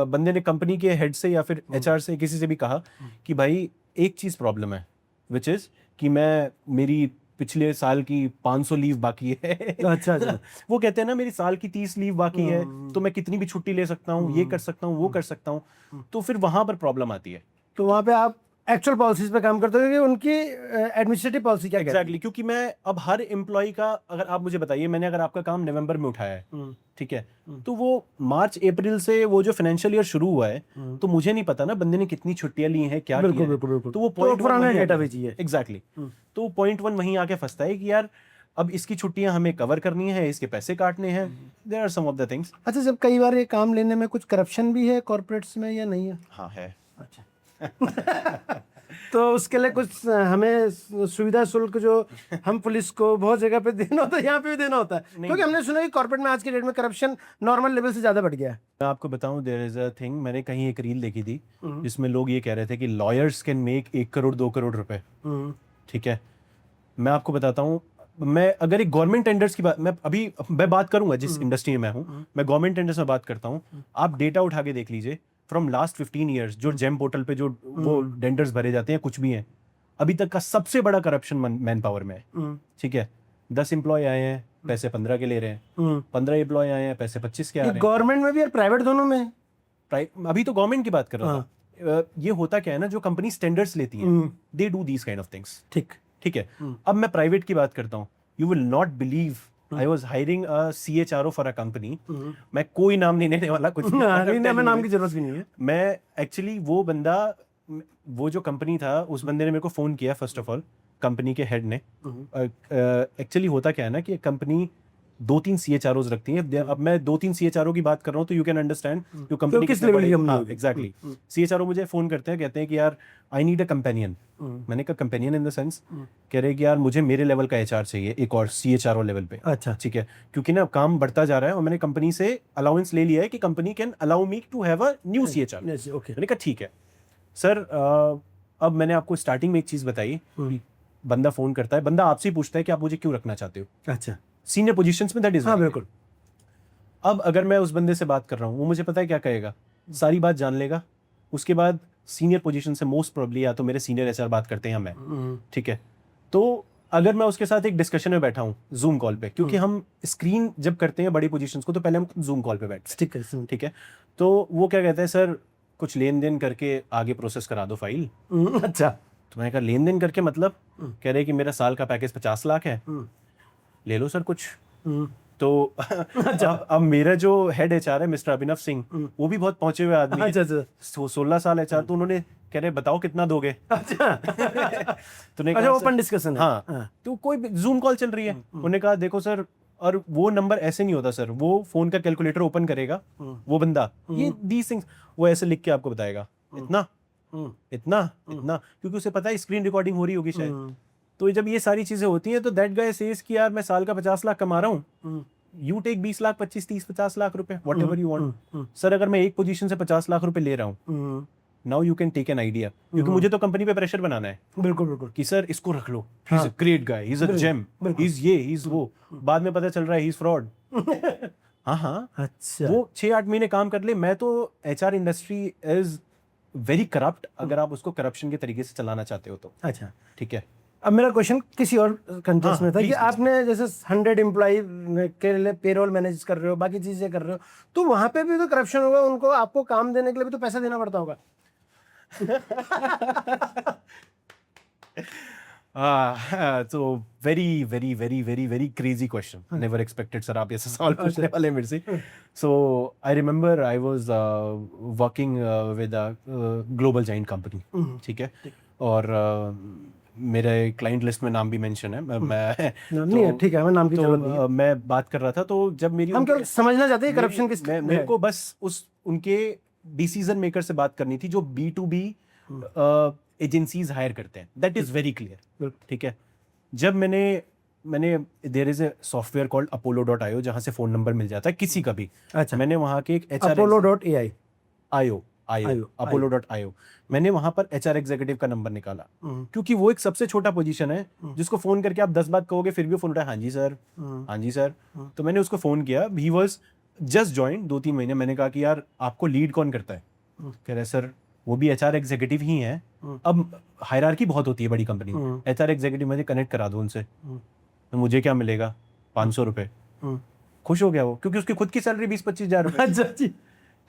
बंदे ने कंपनी के हेड से या फिर HR से किसी से भी कहा कि भाई एक चीज प्रॉब्लम है, विच इज कि मेरी पिछले साल की 500 लीव बाकी है. अच्छा. वो कहते हैं ना मेरी साल की 30 लीव बाकी है, तो मैं कितनी भी छुट्टी ले सकता हूँ, ये कर सकता हूँ, वो कर सकता हूँ. तो फिर वहां पर प्रॉब्लम आती है. तो वहां पे आप एक्चुअल पॉलिसीज पे काम करते हो कि उनकी एडमिनिस्ट्रेटिव पॉलिसी क्या कहती है? एग्जैक्टली, क्योंकि मैं अब हर एम्प्लॉय का, अगर आप मुझे बताइए, मैंने अगर आपका काम नवंबर में उठाया है, ठीक है, तो वो मार्च अप्रैल से वो जो फाइनेंशियल ईयर शुरू हुआ है, तो मुझे नहीं पता ना बंदे ने कितनी छुट्टियां ली हैं, क्या किया है. तो वो पुराना डेटा भी चाहिए. एग्जैक्टली. तो 0.1 वहीं आके फंसता है कि यार अब इसकी छुट्टियां हमें कवर करनी है, इसके पैसे काटने हैं. There are some of the things. अच्छा, जब कई बार ये काम लेने में कुछ करप्शन भी है कॉर्पोरेट्स में या नहीं है? हाँ है. अच्छा. तो उसके लिए कुछ हमें सुविधा शुल्क जो हम पुलिस को बहुत जगह पे देना होता है, यहाँ पे भी देना होता है, क्योंकि हमने सुना कि कॉर्पोरेट में आज के डेट में करप्शन नॉर्मल लेवल से ज्यादा बढ़ गया है. मैं आपको बताऊं, देयर इज अ थिंग, मैंने कहीं एक रील देखी थी जिसमें लोग ये कह रहे थे कि lawyers can make 1 crore 2 crore रुपए. ठीक है, मैं आपको बताता हूँ, मैं अगर एक गवर्नमेंट टेंडर्स की बात, मैं बात करूंगा जिस इंडस्ट्री में मैं हूँ, मैं गवर्नमेंट टेंडर्स में बात करता हूँ. आप डेटा उठा के देख लीजिए फ्रॉम लास्ट 15 ईयर्स, जो जेम पोर्टल पे जो वो टेंडर्स भरे जाते हैं, कुछ भी हैं, अभी तक का सबसे बड़ा करप्शन मैन पावर में है. ठीक है, 10 एम्प्लॉय आए हैं, पैसे 15 के ले रहे हैं, 15 एम्प्लॉय आए हैं, पैसे 25 के आ रहे हैं। गवर्नमेंट में भी और प्राइवेट दोनों में? अभी तो गवर्नमेंट की बात कर रहा था। ये होता क्या है ना, जो कंपनी स्टैंडर्ड्स लेती है, they do these kind of things. ठीक है। अब मैं प्राइवेट की बात करता हूँ। You will not believe, I was hiring a CHRO for a company. मैं कोई नाम नहीं लेने वाला, कुछ नाम की जरूरत भी नहीं है। मैं एक्चुअली वो जो कंपनी था, उस बंदे ने मेरे को फोन किया फर्स्ट ऑफ ऑल, कंपनी के हेड ने। एक्चुअली होता क्या है ना कि कंपनी 2-3 CHROs रखती है। अब मैं 2-3 CHRO की बात कर रहा हूँ, तो यू कैन अंडरस्टैंड जो कंपनी किस लेवल की कंपनी होगी। एग्जैक्टली। CHRO मुझे फोन करते हैं, कहते हैं कि यार आई नीड अ कंपेनियन। मैंने कहा कंपेनियन इन द सेंस, कह रहे कि यार मुझे मेरे लेवल का HR चाहिए, एक और CHRO लेवल पे। अच्छा, ठीक है, क्योंकि ना काम बढ़ता जा रहा है और मैंने कंपनी से अलाउंस ले लिया है कि company can allow me to have a new CHRO। Okay. मैंने कहा ठीक है सर। अब मैंने आपको स्टार्टिंग में एक चीज बताई, बंदा फोन करता है, बंदा आपसे ही पूछता है कि आप मुझे क्यों रखना चाहते हो। अच्छा, सीनियर पोजीशंस में दैट इज। हाँ बिल्कुल। अब अगर मैं उस बंदे से बात कर रहा हूँ, वो मुझे पता है क्या कहेगा, सारी बात जान लेगा। उसके बाद सीनियर पोजीशन से मोस्ट प्रोबेबली या तो मेरे सीनियर HR बात करते हैं या मैं। ठीक है, तो अगर मैं उसके साथ एक डिस्कशन में बैठा हूँ जूम कॉल पे, क्योंकि हम स्क्रीन जब करते हैं बड़ी पोजीशंस को तो पहले हम जूम कॉल पे बैठते हैं। ठीक है, तो वो क्या कहता है, सर कुछ लेन देन करके आगे प्रोसेस करा दो फाइल। अच्छा, तो मैंने कहा लेन देन करके मतलब? कह रहे कि मेरा साल का पैकेज 50 लाख है, ले लो सर कुछ। तो अब मेरा जो हेड HR है मिस्टर अभिनव सिंह, वो भी बहुत पहुंचे हुए आदमी है। 16 साल HR, तो उन्होंने कह रहे बताओ कितना दोगे। अच्छा। तो अच्छा, ओपन डिस्कशन है। हाँ, तो कोई जूम कॉल चल रही है। उन्होंने कहा देखो सर, और वो नंबर ऐसे नहीं होता सर, वो फोन का कैलकुलेटर ओपन करेगा वो बंदा, ये दीज थिंग्स वो ऐसे लिख के आपको बताएगा, इतना इतना इतना, क्योंकि उसे पता है स्क्रीन रिकॉर्डिंग हो रही होगी शायद। तो जब ये सारी चीजें होती हैं तो दैट गाय सेज कि यार मैं साल का 50 लाख कमा रहा हूँ, यू टेक 20 लाख 25 30 50 लाख रुपए, what ever you want. Sir अगर मैं एक पोजीशन से 50 लाख रुपए ले रहा हूँ, now you can take an idea, क्योंकि मुझे तो कंपनी पे प्रेशर बनाना है। बिल्कुल बिल्कुल, कि सर इसको रख लो, he is a great guy, he is a gem, he is ये, ही इज वो। बाद में पता चल रहा है ही इज फ्रॉड। हाँ, अच्छा, वो 6-8 महीने काम कर ले। मैं तो HR industry is very corrupt, अगर आप उसको करप्शन के तरीके से चलाना चाहते हो तो। अच्छा। ठीक है, अब मेरा क्वेश्चन किसी और कंटेक्स्ट में था कि please, आपने जैसे 100 एम्प्लॉय के लिए पेरोल मैनेज कर रहे हो, बाकी चीजें कर रहे हो, तो वहां पे भी तो करप्शन होगा, उनको आपको काम देने के लिए भी तो पैसा देना पड़ता होगा। so very crazy question. Never expected sir आप ऐसा सवाल पूछने वाले मेरे से. So I remember I was working with a global giant company. ठीक है, और मेरे क्लाइंट लिस्ट में नाम भी मेंशन है। मैं नहीं है, ठीक है, मैं नाम की जरूरत नहीं है। मैं बात कर रहा था, तो जब मेरी हम केवल समझना चाहते हैं करप्शन किस मेरे को बस उनके डिसीजन मेकर से बात करनी थी जो B2B एजेंसीज हायर करते हैं। That is very clear. ठीक है, जब मैंने there is a software called apollo.io जहां से फोन नंबर मिल जाता है किसी का भी। अच्छा, मैंने वहां के एक apollo.ai apollo.io मैंने वहां पर HR एग्जीक्यूटिव का नंबर निकाला, क्योंकि वो एक सबसे छोटा पोजीशन है जिसको फोन करके आप 10 बात कहोगे फिर भी फोन उठाए, हाँ जी सर, हाँ जी सर। तो मैंने उसको फोन किया, ही वाज जस्ट ज्वाइन 2-3 महीने। मैंने कहा कि यार आपको लीड कौन करता है? कह रहे सर वो भी HR एग्जीक्यूटिव ही है। अब हायरार्की बहुत होती है बड़ी कंपनी में, HR एग्जीक्यूटिव मुझे कनेक्ट करा दो उनसे, तो मुझे क्या मिलेगा? 500 रुपए। खुश हो गया वो, क्योंकि उसकी खुद की सैलरी 20-25 हजार रुपए। अच्छा जी,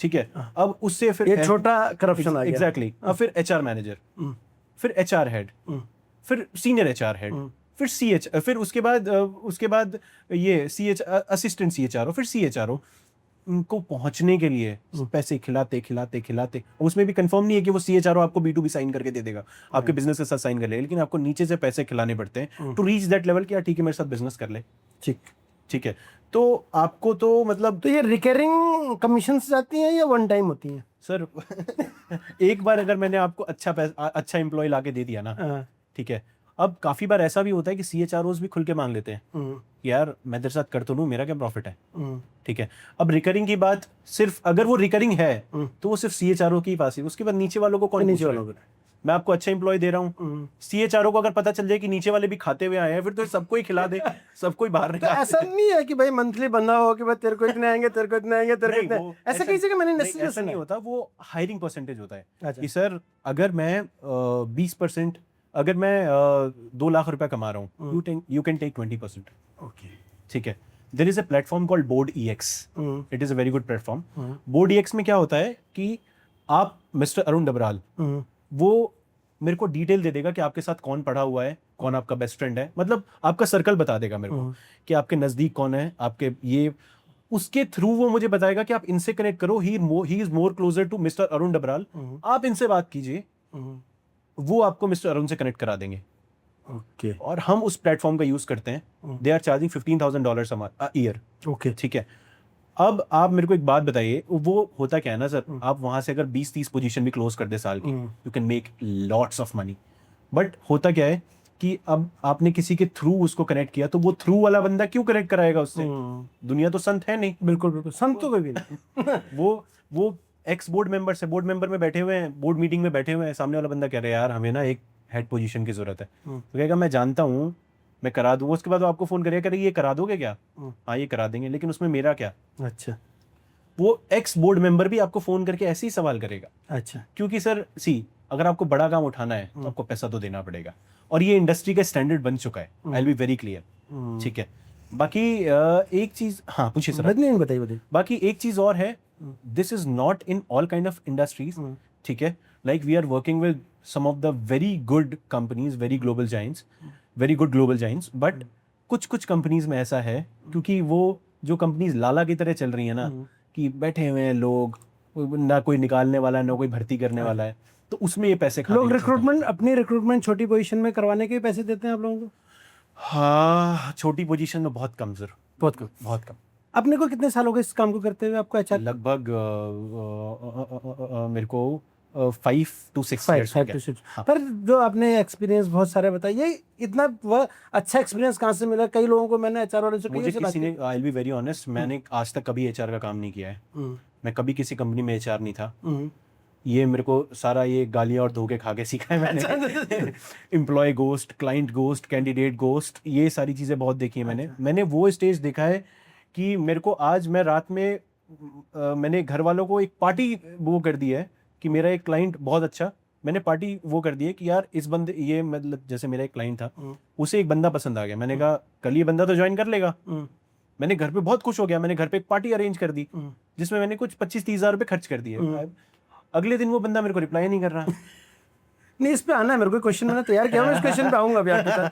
ठीक है, अब उससे फिर ये छोटा करप्शन आ गया। एग्जैक्टली। अब फिर HR मैनेजर, फिर HR हेड, फिर सीनियर HR हेड, फिर CH, फिर उसके बाद ये CH असिस्टेंट CHRO, फिर CHRO। उनको पहुंचने के लिए पैसे खिलाते उसमें भी कंफर्म नहीं है कि वो CHRO आपको B2B साइन करके दे देगा, आपके बिजनेस के साथ साइन कर लेगा, लेकिन आपको नीचे से पैसे खिलाने पड़ते हैं टू रीच दैट लेवल कि यार ठीक है मेरे साथ बिजनेस कर ले। ठीक है, तो आपको तो मतलब तो ये रिकरिंग कमीशंस जाती हैं या वन टाइम होती हैं सर? एक बार अगर मैंने आपको अच्छा एम्प्लॉय लाके दे दिया ना, ठीक है, अब काफी बार ऐसा भी होता है कि CHROs भी खुल के मांग लेते हैं यार मैं तेरे साथ कर तो लूं, मेरा क्या प्रॉफिट है? ठीक है, अब रिकरिंग की बात सिर्फ अगर वो रिकरिंग है तो वो सिर्फ CHRO के ही पास है, उसके बाद नीचे वालों को कौन? नीचे वालों को। मैं आपको अच्छा एम्प्लॉय दे रहा हूँ, CHRO को अगर पता चल जाए कि नीचे वाले भी खाते हुए आए हैं, फिर तो सबको ही खिला दे, सबको ही बाहर निकाल। ऐसा नहीं है कि भाई मंथली बंदा हो कि भाई तेरे को इतने आएंगे, तेरे को इतने आएंगे, तेरे को इतने, ऐसा कहीं से मैंने ऐसा नहीं होता, वो हायरिंग परसेंटेज होता है। अच्छा। कि सर अगर मैं 20%, अगर मैं 2 लाख रुपया कमा रहा हूँ, यू कैन टेक 20%। ओके, ठीक है, there is a platform called board EX. It is a very good platform. Board EX में क्या होता है कि आप मिस्टर अरुण डबराल, वो मेरे को डिटेल दे देगा कि आपके साथ कौन पढ़ा हुआ है, कौन आपका बेस्ट फ्रेंड है, मतलब आपका सर्कल बता देगा मेरे को कि आपके नजदीक कौन है, आपके ये, उसके थ्रू वो मुझे बताएगा कि आप इनसे कनेक्ट करो, he is more closer to mister Arun Dabral, आप इनसे बात कीजिए, वो आपको मिस्टर अरुण से कनेक्ट करा देंगे. ओके. और हम उस प्लेटफॉर्म का यूज करते हैं. They are charging $15,000 a year. Okay. ठीक है. अब आप मेरे को एक बात बताइए, वो होता क्या है ना सर, आप वहां से अगर 20-30 पोजीशन भी क्लोज कर दे साल की, you can make lots of money. But होता क्या है कि अब आपने किसी के थ्रू उसको कनेक्ट किया, तो वो थ्रू वाला बंदा क्यों कनेक्ट कराएगा उससे? दुनिया तो संत है नहीं. बिल्कुल बिल्कुल, संत तो कोई भी नहीं. वो एक्स बोर्ड मेंबर से बोर्ड मेंबर में बैठे हुए हैं, बोर्ड मीटिंग में बैठे हुए हैं, सामने वाला बंदा कह रहा है यार हमें ना एक हेड पोजीशन की जरूरत है. तो कहेगा मैं जानता हूँ, मैं करा दूंगा. उसके बाद वो आपको फोन करेगा, ये करा दोगे क्या? हाँ ये करा देंगे, लेकिन उसमें मेरा क्या? अच्छा. वो एक्स बोर्ड मेंबर भी आपको फोन करके ऐसे ही सवाल करेगा. अच्छा. क्योंकि सर अगर आपको बड़ा काम उठाना है तो आपको पैसा तो देना पड़ेगा, और ये इंडस्ट्री का स्टैंडर्ड बन चुका है. I will be very clear. ठीक है. बाकी एक चीज, हाँ पूछिए सर. नहीं बताइए. बाकी एक चीज और है, this is not in all kind of industries. ठीक है. Like we are working with some of the very good companies, very global giants, very good global giants. But कुछ कंपनीज में ऐसा है, क्योंकि वो जो कंपनीज लाला की तरह चल रही है ना, कि बैठे हुए हैं लोग, ना कोई निकालने वाला है, ना कोई भर्ती करने वाला है, तो उसमें ये पैसे खाते लोग अपनी रिक्रूटमेंट छोटी पोजीशन में करवाने के पैसे देते हैं आप लोगों को? हाँ, छोटी पोजीशन में बहुत कम सर, बहुत कम. अपने को कितने साल हो गए इस काम को करते हुए आपको? अच्छा, लगभग मेरे को 5 to 6 years. 5 to 6. पर जो आपने एक्सपीरियंस बहुत सारे बताइए, इतना वह अच्छा एक्सपीरियंस कहाँ से मिला? कई लोगों को मैंने HR वाले से मुझे किसी ने, आई विल बी वेरी ऑनेस्ट, मैंने आज तक कभी HR का काम नहीं किया है. मैं कभी किसी कंपनी में HR नहीं था. ये मेरे को सारा ये गालियां और धोखे खा के सीखा है मैंने. Employ ghost, client ghost, candidate ghost, ये सारी चीज़ें बहुत देखी है मैंने. मैंने वो स्टेज देखा है कि मेरे को आज, मैं रात में मैंने घर वालों को एक पार्टी वो कर दी है कि मेरा एक क्लाइंट बहुत अच्छा, मैंने पार्टी वो कर दी है कि यार इस बंदे, ये मतलब जैसे मेरा एक क्लाइंट था, उसे एक बंदा पसंद आ गया. मैंने कहा कल ये बंदा तो ज्वाइन कर लेगा. मैंने घर पे बहुत खुश हो गया, मैंने घर पे एक पार्टी अरेंज कर दी जिसमें मैंने कुछ 25-30 हज़ार रुपये खर्च कर दिए. अगले दिन वो बंदा मेरे को रिप्लाई नहीं कर रहा. नहीं, इस पे आना है मेरे को, क्वेश्चन मैंने तैयार किया, मैं इस क्वेश्चन पे आऊंगा अभी आपके साथ.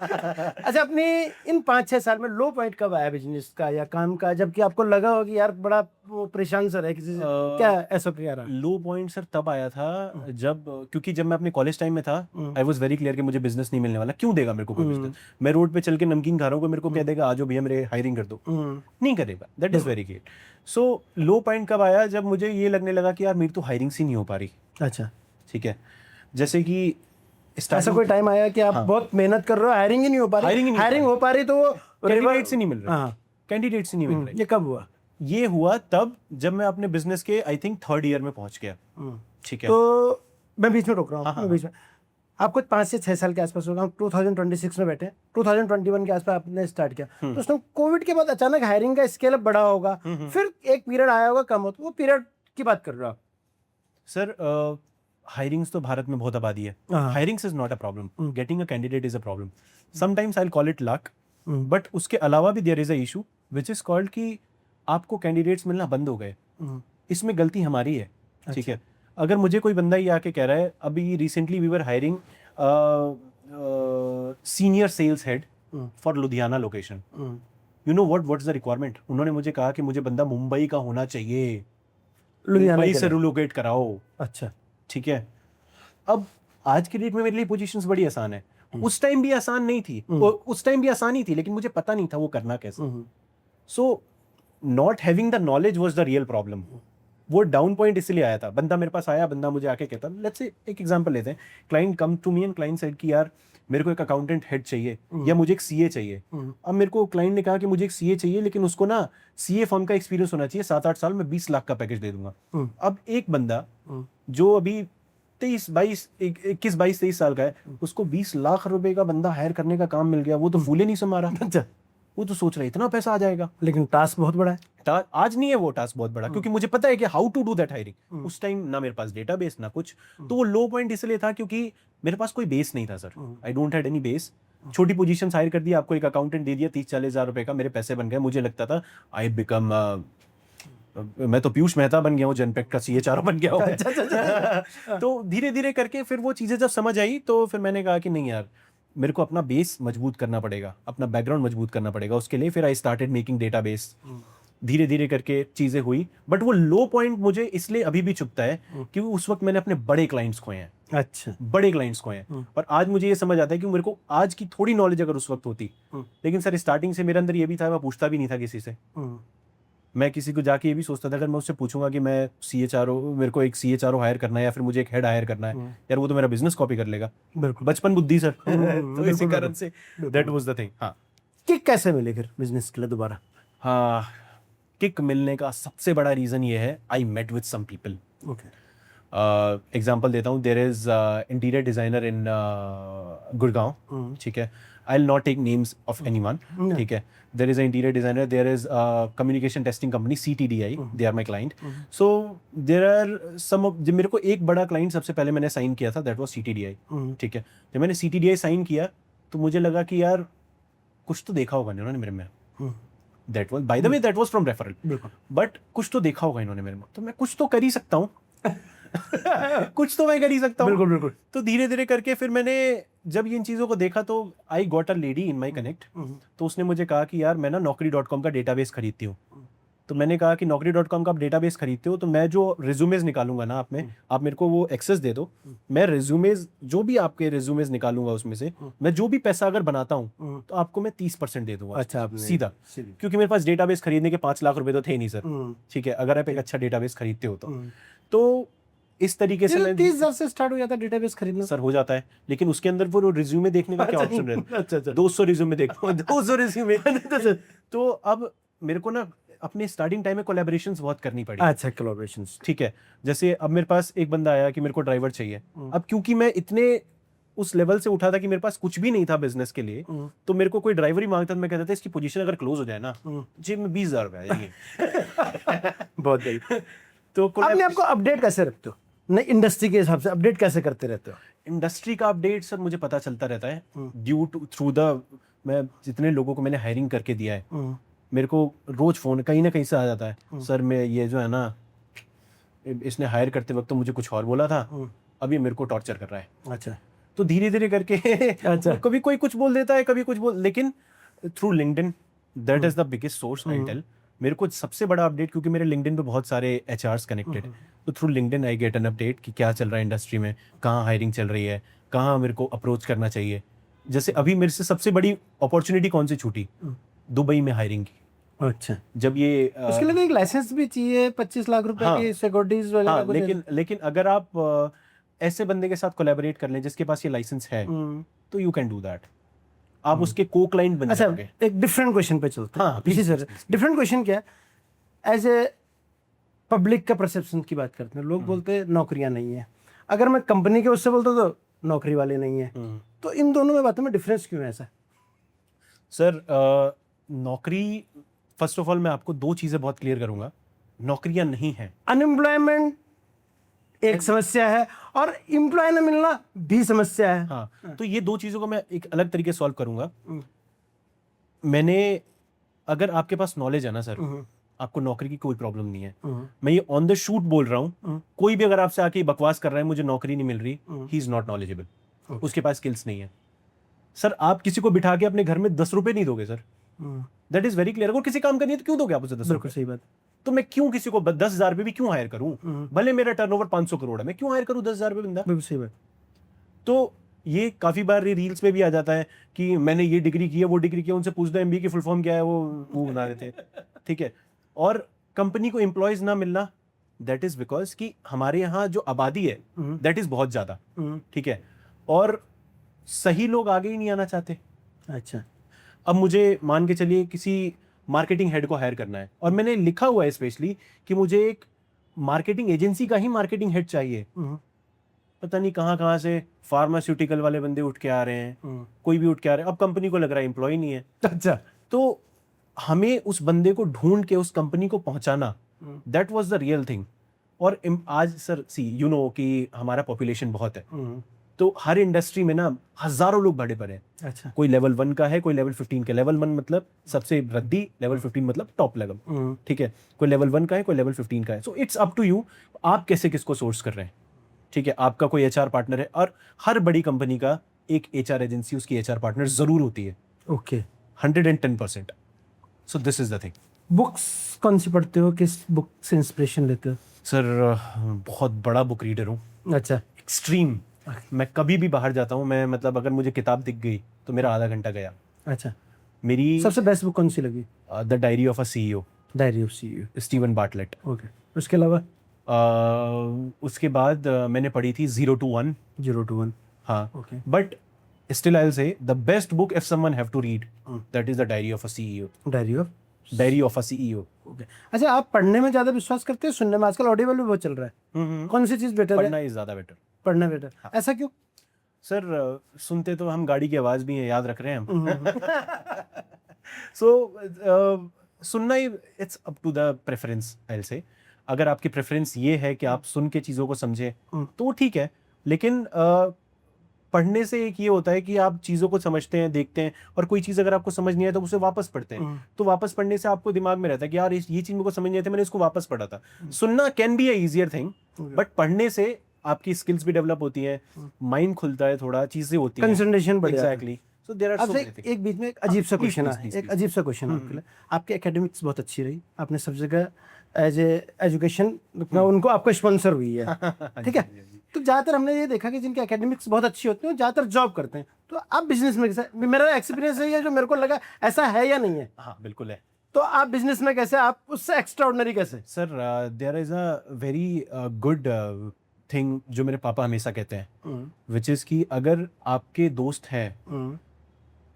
अच्छा, अपने इन 5-6 साल में लो पॉइंट कब आया बिजनेस का या काम का, जबकि आपको लगा हो कि यार बड़ा परेशान सर है किसी से? क्या ऐसा क्या रहा? लो पॉइंट सर तब आया था जब, क्योंकि जब मैं अपने कॉलेज टाइम में था, आई वाज वेरी क्लियर कि मुझे बिजनेस नहीं मिलने वाला. क्यों देगा मेरे को कोई बिजनेस? मैं रोड पे चल के नमकीन खा रहा हूँ, मेरे को कह देगा आज भैया मेरे हायरिंग कर दो, नहीं करेगा. That is very clear. So low point कब आया? जब मुझे ये लगने लगा कि यार मेरी तो हायरिंग सी नहीं हो पा रही. अच्छा, ठीक है. जैसे कि ऐसा कोई टाइम आया कि आप बहुत मेहनत कर रहे हो, हायरिंग ही नहीं हो पा रही? हायरिंग हो पा रही तो वो कैंडिडेट से नहीं मिल रहा. कैंडिडेट से नहीं मिल रहा. ये कब हुआ? ये हुआ तब जब मैं अपने बिजनेस के आई थिंक 3rd ईयर में पहुंच गया. ठीक है. तो मैं बीच में रोक रहा हूँ. बीच में आपको 5 से 6 साल के आसपास होगा. हम 2026 में बैठे, 2021 के आसपास आपने स्टार्ट किया. तो उसमें कोविड के बाद अचानक हायरिंग का स्केल अप बढ़ा होगा, फिर एक पीरियड आया होगा कम हो, तो वो पीरियड की बात कर रहे हो आप? सर हायरिंग्स तो भारत में बहुत आबादी है. Hirings is not a problem, getting a candidate is a problem. Sometimes I will call it luck, but उसके अलावा भी there is a issue which is called कि आपको कैंडिडेट्स मिलना बंद हो गए. इसमें गलती हमारी है. ठीक है. अगर मुझे कोई बंदा ये आके कह रहा है, अभी recently we were hiring senior sales head for Ludhiana location. You know what is the requirement? उन्होंने मुझे कहा कि मुझे बंदा मुंबई का होना चाहिए, मुंबई से रिलोकेट कराओ. अच्छा, ठीक है. अब आज के डेट में मेरे लिए पोजीशंस बड़ी आसान है. उस टाइम भी आसान नहीं थी, उस टाइम भी आसानी थी, लेकिन मुझे पता नहीं था वो करना कैसे. So not having the knowledge was the real problem. वो डाउन पॉइंट इसलिए आया था. बंदा मेरे पास आया, बंदा मुझे आके कहता, लेट्स से एक एग्जांपल लेते हैं, client come to me and client said कि यार मेरे को एक अकाउंटेंट हेड चाहिए या मुझे एक सीए चाहिए. अब मेरे को क्लाइंट ने कहा कि मुझे एक सीए चाहिए, लेकिन उसको ना सीए फर्म का एक्सपीरियंस होना चाहिए 7-8 साल में, 20 लाख का पैकेज दे दूंगा. अब एक बंदा जो अभी 21-22-23 साल का है, उसको 20 लाख रुपए का बंदा हायर करने का काम मिल गया, वो तो फूले नहीं समा रहा. वो तो सोच रहा है इतना पैसा आ जाएगा, लेकिन टास्क बहुत बड़ा है. आज नहीं है वो टास्क बहुत बड़ा, क्योंकि मुझे पता है कि how to do that hiring. उस टाइम ना मेरे पास डेटाबेस ना कुछ, तो वो लो पॉइंट इसलिए था क्योंकि मेरे पास कोई बेस नहीं था sir. I don't had any base. छोटी पोजीशन हायर कर दी, आपको एक अकाउंटेंट दे दिया 30-40 हज़ार रुपए का, मेरे पैसे बन गए। मुझे लगता था आई बिकम मैं तो पीयूष मेहता बन गया हूँ, जनपेक्ट का CHRO बन गया हूँ। तो धीरे धीरे करके फिर वो चीज़ें जब समझ आई तो फिर मैंने कहा कि नहीं यार, मेरे को अपना बेस मजबूत करना पड़ेगा, अपना बैकग्राउंड मजबूत करना पड़ेगा। उसके लिए फिर आई स्टार्टेड मेकिंग डेटाबेस। धीरे धीरे करके चीज़ें हुई, बट वो लो पॉइंट मुझे इसलिए अभी भी चुभता है क्योंकि उस वक्त मैंने अपने बड़े क्लाइंट्स खोए हैं। अच्छा। बड़े क्लाइंट्स खोए हैं। और आज मुझे ये समझ आता है कि मेरे को आज की थोड़ी नॉलेज अगर उस वक्त होती, लेकिन सर स्टार्टिंग से मेरे अंदर ये भी था, मैं पूछता भी नहीं था किसी से। मैं किसी को जाके ये भी सोचता था, अगर मैं उससे पूछूंगा कि मैं CHRO, मेरे को एक CHRO हायर करना है या फिर मुझे एक हेड हायर करना है, यार वो तो मेरा बिजनेस कॉपी कर लेगा। बिल्कुल। बचपन बुद्धि सर। तो इसी कारण say that was the thing. हाँ, किक कैसे मिले फिर बिजनेस के लिए दोबारा? हाँ, किक मिलने का सबसे बड़ा रीजन ये है, I met with some people. Okay. Example देता हूँ, there is interior designer in Gurgaon, ठीक है, I will not take names of anyone, ठीक है। There is a interior designer, there is communication testing company CTDI, they are my client. So there are some of, जब मेरे को एक बड़ा client सबसे पहले मैंने साइन किया था, दैट वाज CTDI, ठीक है। जब मैंने CTDI साइन किया तो मुझे लगा कि यार कुछ तो देखा होगा इन्होंने मेरे में। That was, by the way, that was from referral, but कुछ तो देखा होगा इन्होंने मेरे में, तो मैं कुछ तो कर ही सकता हूँ। कुछ तो मैं कर ही सकता हूँ। बिल्कुल बिल्कुल। तो धीरे धीरे करके फिर मैंने जब इन चीज़ों को देखा तो I got a lady in my connect. तो उसने मुझे कहा कि यार मैं ना naukri.com का डेटाबेस खरीदती हूँ। तो मैंने कहा कि naukri.com का आप डेटाबेस खरीदते हो तो मैं जो रिज्यूमेज निकालूंगा ना आप में, आप मेरे को वो एक्सेस दे दो, मैं रिज्यूमेज जो भी आपके रिज्यूमेज निकालूंगा उसमें से मैं जो भी पैसा अगर बनाता हूँ तो आपको मैं 30% दे दूंगा। अच्छा, आपने सीधा, क्योंकि मेरे पास डेटाबेस खरीदने के 5 लाख रुपए तो थे नहीं सर, ठीक है, अगर आप एक अच्छा डेटाबेस खरीदते हो तो इस तरीके से मैं 30,000 से स्टार्ट हो जाता है डेटाबेस खरीदना? सर हो जाता है, लेकिन उसके अंदर वो रिज्यूमे देखने का क्या ऑप्शन रहता है? अच्छा। 200 रिज्यूमे देखता 200 रिज्यूमे। तो अब मेरे को ना अपने स्टार्टिंग टाइम में कोलैबोरेशंस बहुत करनी पड़ी। अच्छा, कोलैबोरेशंस, ठीक है। जैसे अब मेरे पास एक बंदा आया कि मेरे को ड्राइवर चाहिए। अब क्योंकि मैं इतने उस लेवल से उठा था कि मेरे पास कुछ भी नहीं था बिजनेस के लिए, तो मेरे को कोई ड्राइवर ही मांगता था, मैं कहता था इसकी पोजीशन अगर क्लोज हो जाए ना जी में 20,000 रुपए आएंगे। बहुत सही। तो अपने आपको अपडेट कैसे रखते हो? नहीं, इंडस्ट्री के हिसाब से अपडेट कैसे करते रहते हो? इंडस्ट्री का अपडेट सर मुझे पता चलता रहता है ड्यू टू थ्रू द, मैं जितने लोगों को मैंने हायरिंग करके दिया है, मेरे को रोज फोन कहीं ना कहीं से आ जाता है, सर मैं ये जो है ना, इसने हायर करते वक्त तो मुझे कुछ और बोला था, अब ये मेरे को टॉर्चर कर रहा है। अच्छा। तो धीरे धीरे करके अच्छा। कभी कोई कुछ बोल देता है, कभी कुछ बोल, लेकिन through LinkedIn, that is the biggest source I tell. मेरे को सबसे बड़ा अपडेट, क्योंकि मेरे लिंक्डइन पे बहुत सारे HRs कनेक्टेड है, तो through LinkedIn I get an update कि क्या चल रहा है इंडस्ट्री में, कहाँ हायरिंग चल रही है, कहाँ मेरे को अप्रोच करना चाहिए। जैसे अभी मेरे से सबसे बड़ी अपॉर्चुनिटी कौन सी छूटी, दुबई में हायरिंग की। अच्छा। जब ये उसके लिए तो एक लाइसेंस भी चाहिए, 25 लाख रुपए की सिक्योरिटीज वगैरह। हाँ, लेकिन अगर आप ऐसे बंदे के साथ कोलैबोरेट कर लें जिसके पास ये लाइसेंस है, तो यू कैन डू दैट, आप उसके को क्लाइंट बन जाओगे। अच्छा, एक डिफरेंट क्वेश्चन पे चलते हैं। हाँ, पीछे सर, डिफरेंट क्वेश्चन क्या है, एज ए पब्लिक का परसेप्शन की बात करते हैं, लोग बोलते हैं नौकरियां नहीं है, अगर मैं कंपनी के उससे बोलता हूं तो नौकरी वाले नहीं है, तो इन दोनों में बातों में डिफरेंस क्यों है ऐसा? सर नौकरी, फर्स्ट ऑफ ऑल मैं आपको 2 चीजें बहुत क्लियर करूंगा, नौकरियां नहीं है। अनएम्प्लॉयमेंट एक समस्या है और एम्प्लॉय न मिलना भी समस्या है। हाँ, तो ये 2 चीजों को मैं एक अलग तरीके से सॉल्व करूंगा। मैंने, अगर आपके पास नॉलेज है ना सर, आपको नौकरी की कोई प्रॉब्लम नहीं है। मैं ये ऑन द शूट बोल रहा हूँ, कोई भी अगर आपसे आके बकवास कर रहा है मुझे नौकरी नहीं मिल रही, ही इज नॉट नॉलेजेबल, उसके पास स्किल्स नहीं है। सर आप किसी को बिठा के अपने घर में 10 रुपए नहीं दोगे sir, that is very clear. अगर किसी काम करनी है तो क्यों दोगे आप उसे 10 रुपए? सही बात। तो मैं क्यों किसी को 10,000 रुपए भी क्यों हायर करूं, भले मेरा टर्नओवर 500 करोड़ है, मैं क्यों हायर करूं 10,000 रुपए बंदा? बिल्कुल सही बात। तो ये काफी बार रील्स पे भी आ जाता है कि मैंने ये डिग्री की है, वो डिग्री की है, उनसे पूछ दो MBA की फुल फॉर्म क्या है, वो बना देते हैं, ठीक है। और कंपनी को एम्प्लॉयज ना मिलना, दैट इज बिकॉज कि हमारे यहाँ जो आबादी है दैट इज बहुत ज्यादा, ठीक है, और सही लोग आगे ही नहीं आना चाहते। अच्छा। अब मुझे मान के चलिए किसी मार्केटिंग हेड को हायर करना है, और मैंने लिखा हुआ है स्पेशली कि मुझे एक मार्केटिंग एजेंसी का ही मार्केटिंग हेड चाहिए, पता नहीं कहाँ से फार्मास्यूटिकल वाले बंदे उठ के आ रहे हैं, कोई भी उठ के आ रहे हैं, अब कंपनी को लग रहा है एम्प्लॉय नहीं है। अच्छा। तो हमें उस बंदे को ढूंढ के उस कंपनी को पहुंचाना, that was the real thing. और आज सर सी यू नो कि हमारा पॉपुलेशन बहुत है, तो हर इंडस्ट्री में ना हजारों लोग भरे पड़े हैं। अच्छा। कोई लेवल 1 का है, कोई लेवल 15 का। लेवल 1 मतलब सबसे रद्दी, लेवल 15 मतलब टॉप लेवल, ठीक है। कोई लेवल 1 का है, कोई लेवल 15 का है। So it's up to you, आप कैसे किसको सोर्स कर रहे हैं, ठीक है। आपका कोई एचआर पार्टनर है, और हर बड़ी कंपनी का एक एचआर एजेंसी, उसकी एचआर पार्टनर जरूर होती है, okay. 110%। So this is the thing. Books कौन सी पढ़ते हो, किस बुक से इंस्पिरेशन लेते हो? सर बहुत बड़ा बुक रीडर हूँ, अच्छा। एक्सट्रीम। मैं कभी भी बाहर जाता हूँ, मैं मतलब अगर मुझे किताब दिख गई तो मेरा आधा घंटा गया। अच्छा। मेरी सबसे बेस्ट बुक कौन सी लगी? The diary of a CEO, diary of CEO, Steven Bartlett. Okay. उसके अलावा? उसके बाद मैंने पढ़ी थी 0 to 1। 0 to 1, हाँ, okay. But still I will say the best book if someone have to read, that is the diary of a CEO. Diary of diary of a CEO. Okay. अच्छा, आप पढ़ने में ज्यादा विश्वास करते हैं, सुनने में? आजकल ऑडिबल भी बहुत चल रहा है, कौन सी चीज बेटर पढ़ना है? इज ज्यादा बेटर। पढ़ना बेटर, ऐसा क्यों? सर सुनते तो हम गाड़ी की आवाज भी है, याद रख रहे हैं हम। सो सुनना ही, it's up to the preference I will say. अगर आपकी प्रेफरेंस ये है कि आप सुन के चीज़ों को समझें तो वो ठीक है, लेकिन पढ़ने से एक ये होता है कि आप चीज़ों को समझते हैं, देखते हैं, और कोई चीज़ अगर आपको समझ नहीं आए तो उसे वापस पढ़ते हैं। तो वापस पढ़ने से आपको दिमाग में रहता है कि यार ये चीज़ मेरे को समझ नहीं आई थी, मैंने इसको वापस पढ़ा था। सुनना can be a easier thing, but पढ़ने से आपकी स्किल्स भी डेवलप होती हैं, माइंड खुलता है, थोड़ा चीज़ें होती हैं, कंसंट्रेशन बढ़ जाता है। Exactly. So there are so many things. एक बीच में एक अजीब सा क्वेश्चन है, please, एक please. अजीब सा क्वेश्चन है आपके लिए। आपकी एकेडमिक्स बहुत अच्छी रही, आपने सब जगह एज ए एजुकेशन उनको आपको स्पॉन्सर हुई है, ठीक है। तो ज़्यादातर हमने ये देखा कि जिनके एकेडमिक्स बहुत अच्छी होती है वो ज़्यादातर जॉब करते हैं। तो आप बिजनेस में कैसे? मेरा एक्सपीरियंस है, जो मेरे को लगा ऐसा है या नहीं है? हाँ बिल्कुल है। तो आप बिजनेस में कैसे, आप उससे एक्स्ट्रा ऑर्डिनरी कैसे? Sir there is a very good thing जो मेरे पापा हमेशा कहते हैं, विच इज़ कि अगर आपके दोस्त हैं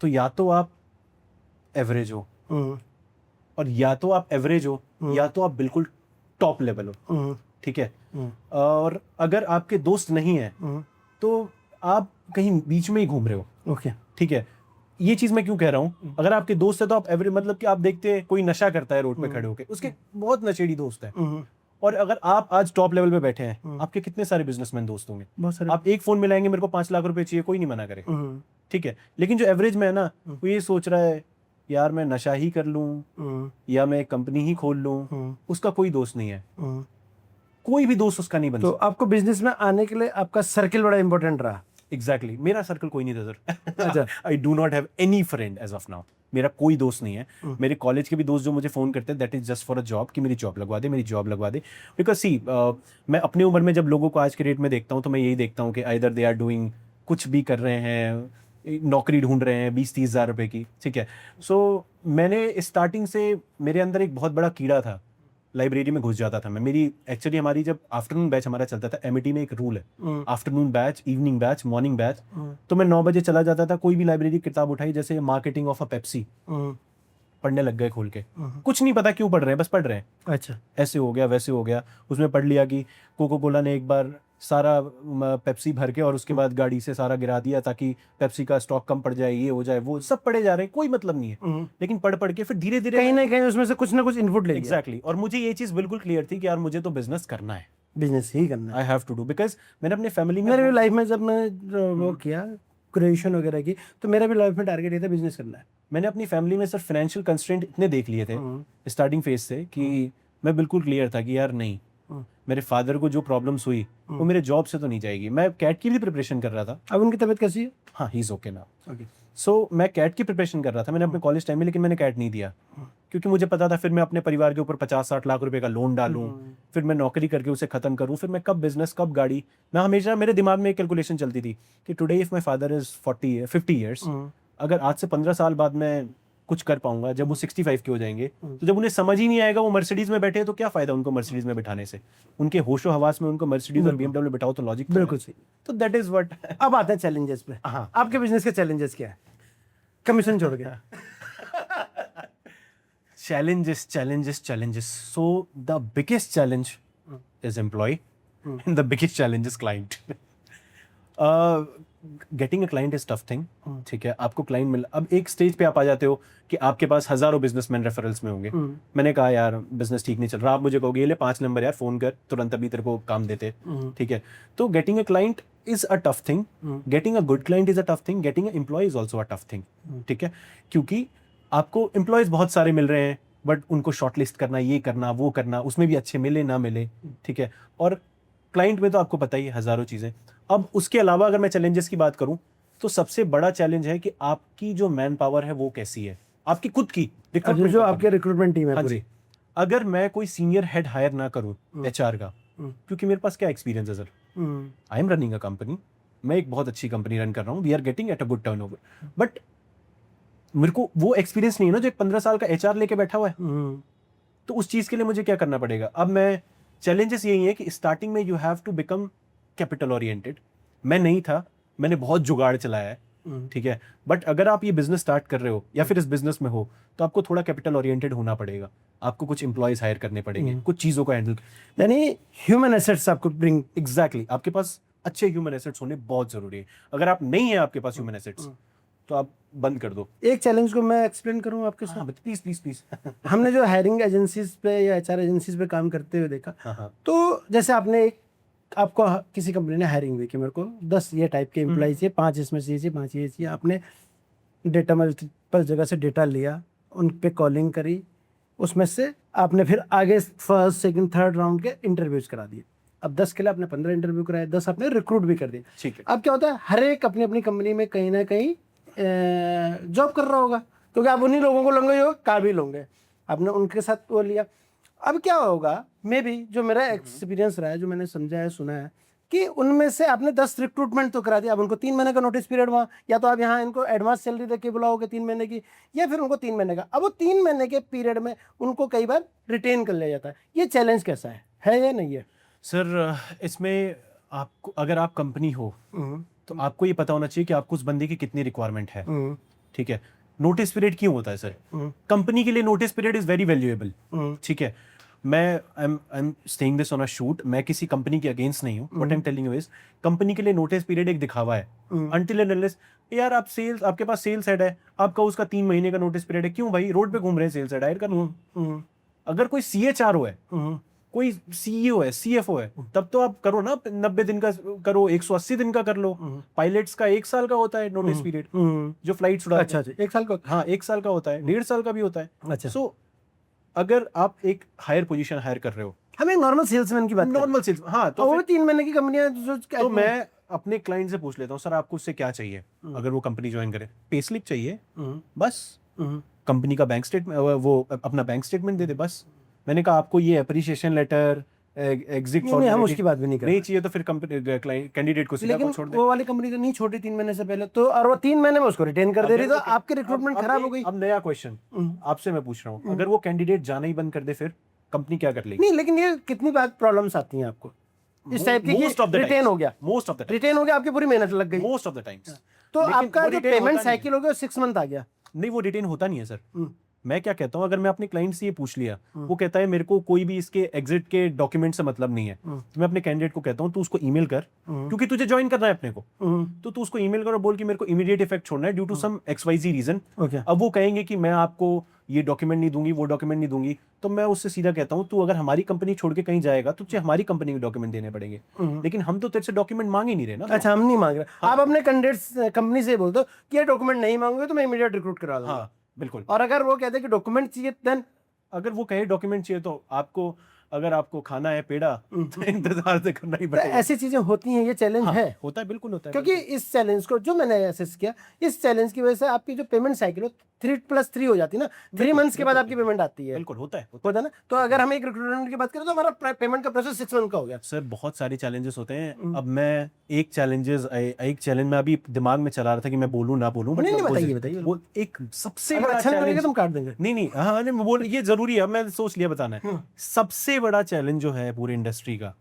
तो या तो आप एवरेज हो, और या तो आप एवरेज हो, या तो आप बिल्कुल टॉप लेवल हो, ठीक है। और अगर आपके दोस्त नहीं है तो आप कहीं बीच में ही घूम रहे हो, ओके। ठीक है। ये चीज मैं क्यों कह रहा हूँ, अगर आपके दोस्त है तो आप एवरेज, मतलब कि आप देखते हैं कोई नशा करता है रोड पे खड़े होके, उसके बहुत नशेड़ी दोस्त हैं। और अगर आप आज टॉप लेवल पे बैठे हैं, आपके कितने सारे बिजनेसमैन दोस्त होंगे, बहुत सारे। आप एक फोन मिलाएंगे, मेरे को 5 लाख रुपए चाहिए, कोई नहीं मना करे, ठीक है। लेकिन जो एवरेज में है ना, वो ये सोच रहा है यार मैं नशा ही कर लूं या मैं कंपनी ही खोल लूं, उसका कोई दोस्त नहीं है, कोई भी दोस्त उसका नहीं बन तो आपको बिजनेस में आने के लिए आपका सर्किल बड़ा इंपॉर्टेंट रहा? एग्जैक्टली। मेरा सर्कल कोई नहीं था सर। अच्छा। I do not have any friend as of now. मेरा कोई दोस्त नहीं है। मेरे कॉलेज के भी दोस्त जो मुझे फोन करते हैं, that is just for a job, कि मेरी जॉब लगवा दे, मेरी जॉब लगवा दे। बिकॉज सी मैं अपनी उम्र में जब लोगों को आज के डेट में देखता हूँ तो मैं यही देखता हूँ कि आइदर दे आर डूइंग, कुछ भी कर रहे हैं, नौकरी ढूंढ रहे हैं 20-30 हज़ार रुपए की, ठीक है। सो मैंने स्टार्टिंग से, मेरे अंदर एक बहुत बड़ा कीड़ा था, लाइब्रेरी में घुस जाता था मैं। मेरी एक्चुअली हमारी जब आफ्टरनून बैच हमारा चलता था, एमईटी में एक रूल है, afternoon batch, evening batch, morning batch. तो मैं 9 बजे चला जाता था, कोई भी लाइब्रेरी किताब उठाई, जैसे मार्केटिंग ऑफ अ पेप्सी, पढ़ने लग गए खोल के, कुछ नहीं पता क्यों पढ़ रहे हैं, बस पढ़ रहे हैं। अच्छा। ऐसे हो गया, वैसे हो गया। उसमें पढ़ लिया कि कोको कोला ने एक बार सारा पेप्सी भर के और उसके बाद गाड़ी से सारा गिरा दिया ताकि पेप्सी का स्टॉक कम पड़ जाए, ये हो जाए, वो सब पढ़े जा रहे हैं, कोई मतलब नहीं है। लेकिन पढ़ पढ़ के फिर धीरे धीरे कहीं ना कहीं उसमें से कुछ ना कुछ इनपुट ले लिया। एग्जैक्टली। और मुझे ये चीज बिल्कुल क्लियर थी कि यार मुझे तो बिजनेस करना है, बिजनेस ही करना है, I have to do. Because मैंने अपने फैमिली में, मेरे लाइफ में जब मैं वो किया ग्रेजुएशन वगैरह की, तो मेरा भी लाइफ में टारगेट ये था बिजनेस करना है। मैंने अपनी फैमिली में सिर्फ फाइनेंशियल कंस्ट्रेंट इतने देख लिए थे स्टार्टिंग फेज से कि मैं बिल्कुल क्लियर था कि यार नहीं, मेरे फादर को जो प्रॉब्लम्स हुई वो मेरे जॉब से तो नहीं जाएगी। मैं कैट की भी प्रिपरेशन कर रहा था। अब उनकी तबीयत कैसी है? हाँ, he is okay now. Okay. So मैं कैट की प्रिपरेशन कर रहा था, मैंने अपने कॉलेज टाइम में, लेकिन मैंने कैट नहीं दिया क्योंकि मुझे पता था फिर मैं अपने परिवार के ऊपर 50-60 लाख रुपए का लोन डालूं, फिर मैं नौकरी करके उसे खत्म करूं, फिर मैं कब बिजनेस, कब गाड़ी। मैं हमेशा, मेरे दिमाग में एक कैलकुलेशन चलती थी कि today if my father is 50 years, अगर आज से 15 साल बाद मैं कुछ कर पाऊंगा, जब वो 65 के हो जाएंगे, तो जब उन्हें समझ ही नहीं आएगा वो मर्सिडीज में बैठे, तो क्या फायदा उनको मर्सिडीज में बिठाने से। उनके होशो हवास में उनको मर्सिडीज और BMW बिठाओ तो लॉजिक बिल्कुल सही। तो दैट इज व्हाट। अब आते हैं चैलेंजेस पे। हाँ। आपके बिजनेस के चैलेंजेस क्या है, कमीशन छोड़ के? challenges. So the biggest challenge is employee and the biggest challenge is client. Getting a client is tough thing, ठीक है। आपको क्लाइंट मिल, अब एक स्टेज पे आप आ जाते हो कि आपके पास हजारों बिजनेसमैन रेफरल्स में होंगे। मैंने कहा यार बिजनेस ठीक नहीं चल रहा, आप मुझे कहोगे ये ले 5 नंबर यार, फोन कर, तुरंत अभी तेरे को काम देते, ठीक है। तो getting a client is a tough thing, getting a good client is a tough thing, getting a employ is also a tough thing, ठीक है। क्योंकि आपको एम्प्लॉयज बहुत सारे मिल रहे हैं, बट उनको शॉर्टलिस्ट करना, ये करना, वो करना, उसमें भी अच्छे मिले ना मिले, ठीक है। और क्लाइंट में तो आपको पता ही है हजारों चीजें। अब उसके अलावा अगर मैं चैलेंजेस की बात करूं तो सबसे बड़ा चैलेंज है कि आपकी जो मैन पावर है वो कैसी है, आपकी खुद की अच्छा, जो आपके रिक्रूटमेंट टीम है हाँ पूरी। जी। अगर मैं कोई सीनियर हेड हायर ना करूं एचआर का, क्योंकि मेरे पास क्या एक्सपीरियंस है sir, I am running a company, मैं एक बहुत अच्छी कंपनी रन कर रहा हूं, we are getting at a good turnover, but मेरे को वो एक्सपीरियंस नहीं है ना जो एक 15 साल का एचआर लेके बैठा हुआ है। तो उस चीज के लिए मुझे क्या करना पड़ेगा? अब मैं, चैलेंजेस यही है कि स्टार्टिंग में you have to become capital oriented. मैं नहीं था, मैंने बहुत जुगाड़ चलाया है, ठीक है। बट अगर आप ये बिजनेस स्टार्ट कर रहे हो या फिर इस बिजनेस में हो तो आपको थोड़ा कैपिटल ओरिएंटेड होना पड़ेगा, आपको कुछ एम्प्लॉयज हायर करने पड़ेंगे, कुछ चीजों को हैंडल, यानी ह्यूमन एसेट्स आपको ब्रिंग। एग्जैक्टली आपके पास अच्छे ह्यूमन एसेट्स होने बहुत जरूरी है। अगर आप नहीं है आपके पास ह्यूमन एसेट्स तो आप बंद कर दो। एक चैलेंज को मैं एक्सप्लेन करूं आपके साथ। Please please please. हमने जो हायरिंग एजेंसीज पे या एचआर एजेंसीज पे काम करते हुए देखा, हाँ। तो जैसे आपने एक, आपको किसी कंपनी ने हायरिंग दी कि मेरे को 10 ये टाइप के एम्प्लॉय चाहिए, 5 इसमें चाहिए, 5 ये चाहिए। आपने डेटा मल्टीपल जगह से डेटा लिया, उन पे कॉलिंग करी, उसमें से आपने फिर आगे फर्स्ट सेकंड थर्ड राउंड के इंटरव्यूज करा दिए। अब 10 के लिए आपने 15 इंटरव्यू कराए, 10 आपने रिक्रूट भी कर दिए, ठीक है। अब क्या होता है, हर एक अपनी अपनी कंपनी में कहीं ना कहीं जॉब कर रहा होगा, क्योंकि आप उन्हीं लोगों को लेंगे जो काबिल होंगे। आपने उनके साथ वो लिया। अब क्या होगा, मे बी जो मेरा एक्सपीरियंस रहा है, जो मैंने समझा है, सुना है, कि उनमें से आपने 10 रिक्रूटमेंट तो करा दिया, अब उनको 3 महीने का नोटिस पीरियड हुआ, या तो आप यहाँ इनको एडवांस सैलरी दे के बुलाओगे 3 महीने की, या फिर उनको 3 महीने का। अब वो 3 महीने के पीरियड में उनको कई बार रिटेन कर लिया जाता है। ये चैलेंज कैसा है या नहीं है? सर इसमें आपको, अगर आप कंपनी हो तो आपको ये पता होना चाहिए कि आपको उस बंदे की कितनी रिक्वायरमेंट है, ठीक है। नोटिस पीरियड क्यों होता है सर? कंपनी के लिए notice period is very valuable, ठीक है। मैं I am staying this on a shoot, मैं किसी कंपनी के अगेंस्ट नहीं हूँ, what I am telling you is company के लिए नोटिस पीरियड एक दिखावा है। अनटिल एंड अनलेस यार आप सेल्स, आपके पास सेल्स हेड है, आपका उसका 3 महीने का नोटिस पीरियड है, क्यों भाई रोड पे घूम रहे हैं सेल्स हेड, हायर कर। अगर कोई सीएचआरओ है, कोई सीईओ है, सीएफओ है, तब तो आप करो ना 90 दिन का करो, 180 दिन का कर लो। पायलट्स का 1 साल का होता है नोटिस पीरियड, जो फ्लाइट्स उड़ाते हैं। अच्छा, 1 साल का? हाँ 1 साल का होता है, 1.5 साल का भी होता है। अच्छा। सो अगर आप एक हायर पोजीशन हायर कर रहे हो, हम एक नॉर्मल सेल्समैन की बात नॉर्मल सेल्स, हाँ, तो वो 3 महीने की कंपनियां जो तो मैं अपने क्लाइंट से पूछ लेता हूँ, सर आपको उससे क्या चाहिए अगर वो कंपनी ज्वाइन करे? पे स्लिप चाहिए बस, कंपनी का बैंक स्टेटमेंट, वो अपना बैंक स्टेटमेंट दे दे बस। मैंने कहा आपको ये अप्रिशिएशन लेटर, एग्जिट नहीं, हम उसकी बात भी नहीं कर रहे। चाहिए तो फिर कैंडिडेट को सीधा लेकिन छोड़ दे। वो वाली कंपनी तो नहीं छोड़ी 3 महीने से पहले तो, और वो 3 महीने में उसको रिटेन कर दे रही, तो आपकी रिक्रूटमेंट खराब हो गई। अब नया क्वेश्चन आपसे मैं पूछ रहा हूँ, अगर वो कैंडिडेट जाना ही बंद कर दे फिर कंपनी क्या कर लेगी? नहीं, लेकिन ये कितनी बार प्रॉब्लम्स आती हैं आपको इस टाइप की, रिटेन हो गया, मोस्ट ऑफ द रिटेन हो गया, आपकी पूरी मेहनत लग गई, मोस्ट ऑफ द टाइम्स। तो आपका जो पेमेंट साइकिल हो गया 6 मंथ आ गया। नहीं, वो रिटेन होता नहीं है सर। मैं क्या कहता हूँ, अगर मैं अपने क्लाइंट से ये पूछ लिया, वो कहता है मेरे को कोई भी इसके एग्जिट के डॉक्यूमेंट से मतलब नहीं है, तो मैं अपने कैंडिडेट को कहता हूँ तू उसको ईमेल कर, क्योंकि तुझे ज्वाइन करना है अपने को, तो तू उसको ईमेल कर और बोल कि मेरे को इमीडिएट इफेक्ट छोड़ना है due to some XYZ reason. अब वो कहेंगे कि मैं आपको ये डॉक्यूमेंट नहीं दूंगी, वो डॉक्यूमेंट नहीं दूंगी, तो मैं उससे सीधा कहता हूँ तू अगर हमारी कंपनी छोड़ के कहीं जाएगा तो तुझे हमारी कंपनी के डॉक्यूमेंट देने पड़ेंगे, लेकिन हम तो तेरे से डॉक्यूमेंट मांग ही नहीं रहे ना। अच्छा, हम नहीं मांग रहे। आप अपने कैंडिडेट्स कंपनी से बोलते हो कि ये डॉक्यूमेंट नहीं मांगोगे तो मैं इमीडिएट रिक्रूट करा दूंगा। हाँ बिल्कुल। और अगर वो कहते हैं कि डॉक्यूमेंट चाहिए, देन अगर वो कहे डॉक्यूमेंट चाहिए तो आपको, अगर आपको खाना है पेड़ा तो इंतजार से करना ही तो पड़ेगा। ऐसी चीजें होती हैं, ये चैलेंज है। होता है, बिल्कुल होता है। क्योंकि इस चैलेंज को जो मैंने एसेस किया, इस चैलेंज की वजह से आपकी जो पेमेंट साइकिल हो 3+3 हो जाती है ना, 3 मंथ्स के बाद आपकी पेमेंट आती है। बिल्कुल होता है। होता है ना। तो अगर हम एक रिक्रूटमेंट की बात करें तो हमारा पेमेंट का प्रोसेस 6 मंथ का हो गया। सर बहुत सारे चैलेंजेस होते हैं। अब मैं एक चैलेंज में अभी दिमाग में चला रहा था कि मैं बोलूं ना बोलूं, नहीं, बताइए। वो एक सबसे अगर बड़ा अच्छा नहीं लगेगा चैलेंज, तुम काट देंगे। नहीं हाँ नहीं बोल, ये जरूरी है, मैं सोच लिया बताना है। सबसे बड़ा चैलेंज जो है पूरी इंडस्ट्री का,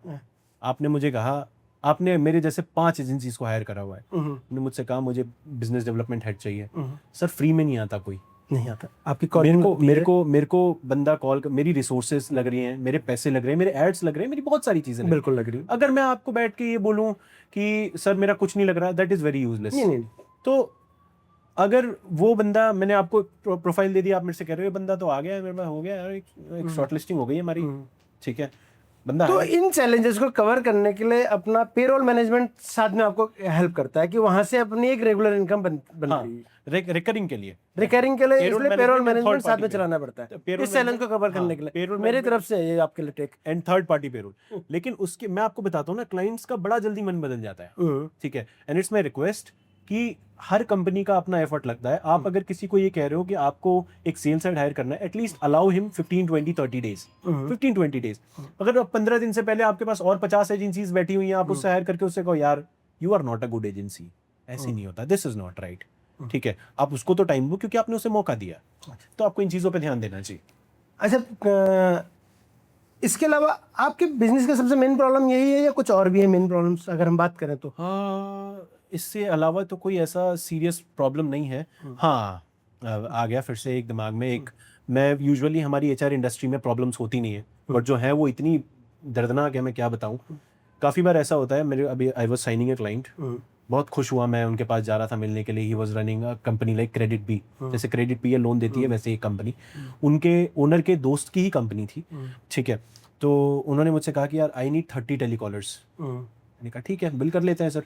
आपने मुझे कहा, आपने मेरे जैसे 5 एजेंसीज को हायर करा हुआ है, उन्होंने मुझसे कहा मुझे बिजनेस डेवलपमेंट हेड चाहिए। सर फ्री में नहीं आता कोई, नहीं आता। आपकी मेरे को बंदा कॉल कर, मेरी रिसोर्सेज लग रही हैं, मेरे पैसे लग रहे हैं, मेरे एड्स लग रहे हैं, मेरी बहुत सारी चीजें बिल्कुल लग रही है। अगर मैं आपको बैठ के ये बोलूं कि सर मेरा कुछ नहीं लग रहा, दैट इज वेरी यूजलेस। नहीं। तो अगर वो बंदा, मैंने आपको प्रोफाइल दे दिया, आप मेरे से कह रहे हो ये बंदा तो आ गया है, मेरे पास हो गया यार, एक शॉर्ट लिस्टिंग हो गई हमारी, ठीक है, बंदा तो है। इन चैलेंजेस को कवर करने के लिए अपना पेरोल मैनेजमेंट साथ में आपको हेल्प करता है कि वहां से अपनी एक रेगुलर इनकम बन रही है। रिकरिंग के लिए, रिकरिंग के लिए Payroll इसलिए payroll management and management third साथ में party चलाना पड़ता है payroll इस चैलेंज को management, कवर करने हाँ, के लिए। payroll मेरी management- तरफ से ये आपके लिए take. And third party payroll. लेकिन उसके मैं आपको बताता हूँ ना, क्लाइंट्स का बड़ा जल्दी मन बदल जाता है, ठीक है, एंड इट्स माई रिक्वेस्ट कि हर कंपनी का अपना एफर्ट लगता है। आप अगर किसी को ये कह रहे हो कि आपको एक सेल्स साइड हायर करना है, at least allow him 15, 20, 30 days, 15, 20 days. अगर 15 दिन से पहले आपके पास और 50 एजेंसीज बैठी हुई हैं, आप उससे हायर करके उससे कहो यार you are not a good agency, ऐसे नहीं होता, दिस इज नॉट राइट, ठीक है, आप उसको तो टाइम दो क्योंकि आपने उसे मौका दिया। तो आपको इन चीज़ों पर ध्यान देना चाहिए। अच्छा, इसके अलावा आपके बिजनेस का सबसे मेन प्रॉब्लम यही है या कुछ और भी है मेन प्रॉब्लम्स अगर हम बात करें तो? हाँ, इससे अलावा तो कोई ऐसा सीरियस प्रॉब्लम नहीं है। हाँ, आ गया फिर से एक दिमाग में एक, मैं यूजुअली हमारी एचआर इंडस्ट्री में प्रॉब्लम्स होती नहीं है, बट जो है वो इतनी दर्दनाक है, मैं क्या बताऊँ। काफ़ी बार ऐसा होता है, मेरे अभी I was signing a client, बहुत खुश हुआ, मैं उनके पास जा रहा था मिलने के लिए। He was running a company like KreditBee, जैसे क्रेडिट बी लोन देती है वैसे एक कंपनी, उनके ओनर के दोस्त की ही कंपनी थी, ठीक है। तो उन्होंने मुझसे कहा कि यार आई नीड 30 टेलीकॉलर्स। मैंने कहा ठीक है, बिल कर लेते हैं सर।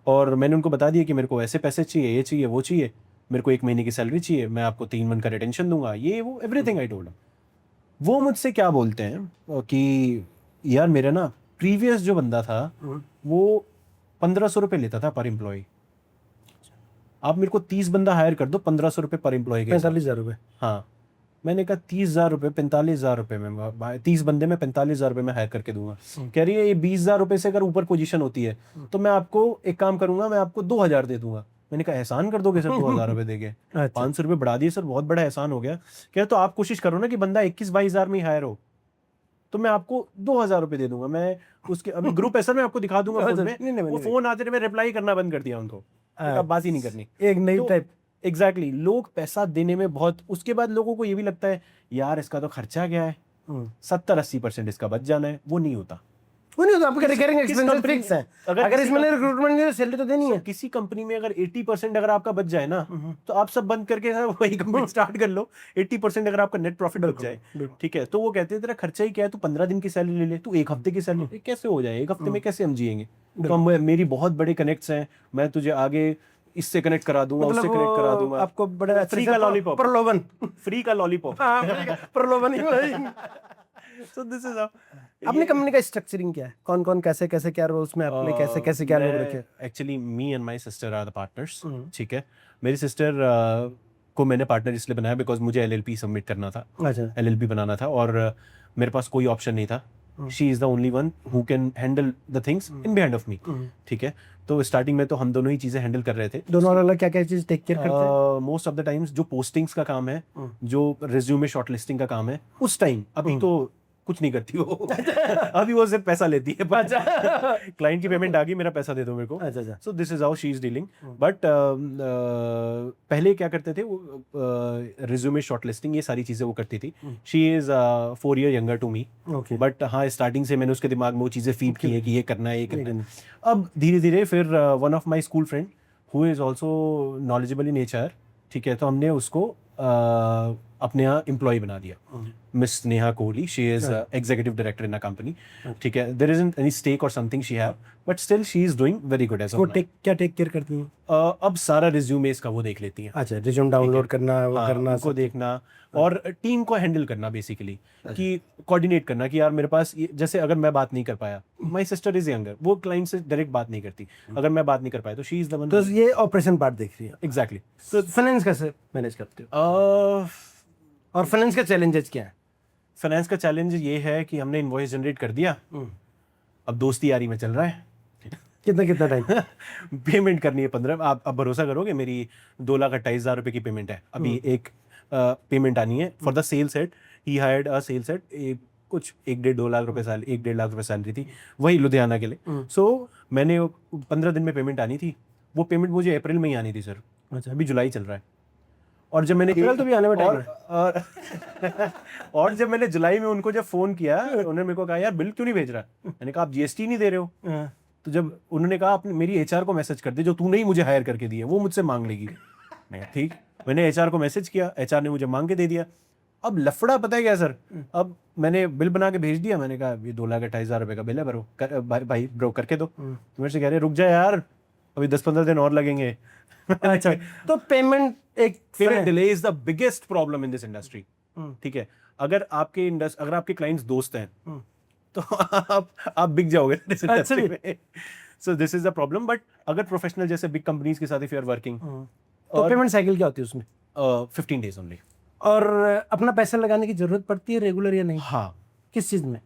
और मैंने उनको बता दिया कि मेरे को ऐसे पैसे चाहिए, ये चाहिए, वो चाहिए, मेरे को 1 महीने की सैलरी चाहिए, मैं आपको 3 मंथ का रिटेंशन दूंगा, ये वो एवरीथिंग आई टोल्ड। वो मुझसे क्या बोलते हैं कि यार मेरा ना प्रीवियस जो बंदा था वो 1500 रुपये लेता था पर एम्प्लॉय, आप मेरे को 30 बंदा हायर कर दो 1500 रुपये पर एम्प्लॉय के। 45,000 रुपये? हाँ, मैंने कहा 30,000 रुपये, 45,000 रुपये में 30 बंदे में 45,000 रुपये में हायर करके दूंगा। कह रही है ये 20,000 रुपये से अगर ऊपर पोजीशन होती है तो मैं आपको एक काम करूंगा, मैं आपको 2,000 दे दूंगा। मैंने कहा एहसान कर दोगे सर 2,000 रुपये देके? 500 रुपये बढ़ा दिए सर, बहुत बड़ा एहसान हो गया। कह तो आप कोशिश करो ना कि बंदा 21-22,000 में ही हायर हो, तो मैं आपको 2,000 रुपये दे दूंगा। मैं उसके अभी ग्रुप है सर, मैं आपको दिखा दूंगा फोन में, वो फोन आते रहे, मैं रिप्लाई करना बंद कर दिया उनको, अब बात ही नहीं करनी। एक नई टाइप। एग्जैक्टली, लोग पैसा देने में बहुत, उसके बाद लोगों को ये भी लगता है यार इसका तो खर्चा क्या है, 70-80% इसका बच जाना है, वो नहीं होता। वो नहीं होता, आपके रिकरिंग एक्सपेंसेस company- फिक्स है। अगर अगर किसी इसमें रिक्रूटमेंट की सैलरी तो देनी है। किसी कंपनी में अगर 80% अगर आपका बच जाए ना, तो आप सब बंद करके सर वही कंपनी स्टार्ट कर लो। 80% अगर आपका नेट प्रॉफिट बच जाए, ठीक है, तो वो कहते हैं तेरा खर्चा ही क्या है, तू 15 दिन की सैलरी ले ले, तू 1 हफ्ते की सैलरी, कैसे हो जाए 1 हफ्ते में, कैसे हम जिएंगे? तो मेरी बहुत बड़े कनेक्ट्स हैं, मैं तुझे आगे इससे कनेक्ट करा दूंगा, उससे कनेक्ट करा दूंगा, आपको बड़ा फ्री का लॉलीपॉप, प्रलोभन, फ्री का लॉलीपॉप, प्रलोभन ही वही। सो दिस इज अपनी कंपनी का स्ट्रक्चरिंग क्या है? कौन कौन कैसे कैसे क्या रोल्स में आपने कैसे कैसे क्या लोग रखे? Actually me and my sister are the partners, ठीक है। मेरी सिस्टर को मैंने पार्टनर इसलिए बनाया बिकॉज मुझे एलएलपी सबमिट करना था, अच्छा, एलएलपी बनाना था, और मेरे पास कोई ऑप्शन नहीं था। She is the only one who can handle the things in behind of me, ठीक है। तो स्टार्टिंग में तो हम दोनों ही चीजें हैंडल कर रहे थे। दोनों अलग क्या क्या चीज टेक केयर करते हैं? मोस्ट ऑफ द टाइम्स जो पोस्टिंग्स का काम है, जो रिज्यूमे शॉर्टलिस्टिंग का काम है, उस टाइम, अभी तो कुछ नहीं करती वो अभी वो सिर्फ पैसा लेती है। क्लाइंट की पेमेंट आ गई, मेरा पैसा दे दो मेरे को। अच्छा। सो this is how she is dealing. But पहले क्या करते थे वो, रिज्यूमे शॉर्टलिस्टिंग ये सारी चीजें वो करती थी। She is 4 year younger to me, okay. But हाँ स्टार्टिंग से मैंने उसके दिमाग में वो चीजें फीड की है कि ये करना है, ये करना है। अब धीरे धीरे फिर one of my school friend who is also knowledgeable in HR, ठीक है, तो हमने उसको अपने यहाँ एम्प्लॉय बना दिया, miss Neha Kohli. She is executive director in a company, ठीक है। There isn't any stake or something she have, but still she is doing very good as वो क्या टेक केयर करती हैं? अब सारा रिज्यूमे इसका वो देख लेती हैं। अच्छा, रिज्यूम डाउनलोड करना, वो करना, को देखना, और टीम को हैंडल करना बेसिकली, कि कोऑर्डिनेट करना कि यार मेरे पास जैसे अगर मैं बात नहीं कर पाया, माय सिस्टर इज यंगर, वो क्लाइंट से डायरेक्ट बात नहीं करती, अगर मैं बात नहीं कर पाया तो शी इज द वन। तो ये ऑपरेशन पार्ट देख रही है। एग्जैक्टली। तो फाइनेंस कैसे मैनेज करते हो? और फाइनेंस का चैलेंजेस क्या है? फाइनेंस का चैलेंज ये है कि हमने इनवॉइस जनरेट कर दिया, अब दोस्ती यारी में चल रहा है। कितना टाइम? पेमेंट करनी है 15। आप भरोसा करोगे, मेरी 2,28,000 रुपये की पेमेंट है अभी। एक पेमेंट आनी है for the sale set. He hired a sale set, कुछ 1-1.5-2 लाख रुपए सैलरी, 1-1.5 लाख रुपए सैलरी थी वही लुधियाना के लिए। सो मैंने 15 दिन में पेमेंट आनी थी, वो पेमेंट मुझे अप्रैल में ही आनी थी सर। अच्छा, अभी जुलाई चल रहा है, और जब मैंने अप्रैल तो भी आने में टाइम है। और जब मैंने जुलाई में उनको जब फोन किया, उन्होंने मेरे को कहा यार बिल क्यों नहीं भेज रहा? मैंने कहा आप जीएसटी नहीं दे रहे हो। तो तो जब उन्होंने कहा आपने मेरी एचआर को मैसेज कर दे, जो तूने ही मुझे हायर करके दी है वो मुझसे मांग लेगी। मैं ठीक, मैंने एचआर को मैसेज किया, एचआर ने मुझे मांग के दे दिया। अब लफड़ा पता है क्या सर, अब मैंने बिल बना के भेज दिया, मैंने कहा ये 2,28,000 रुपए का बिल है भरो, भाई ब्रो करके दो। तो मेरे से कह रहे रुक जा यार, अभी 10-15 दिन और लगेंगे। अच्छा, तो payment payment delay is the biggest problem in this industry. ठीक है, अगर आपके क्लाइंट्स दोस्त हैं तो आप बिक जाओगे दिस इंडस्ट्री में। सो this is the problem. But अगर प्रोफेशनल जैसे बिग कंपनीज के साथ इफ यू आर वर्किंग, तो पेमेंट साइकिल क्या होती है उसमें? 15 days ओनली। और अपना पैसा लगाने की जरूरत पड़ती है रेगुलर या नहीं? हाँ, किस चीज में?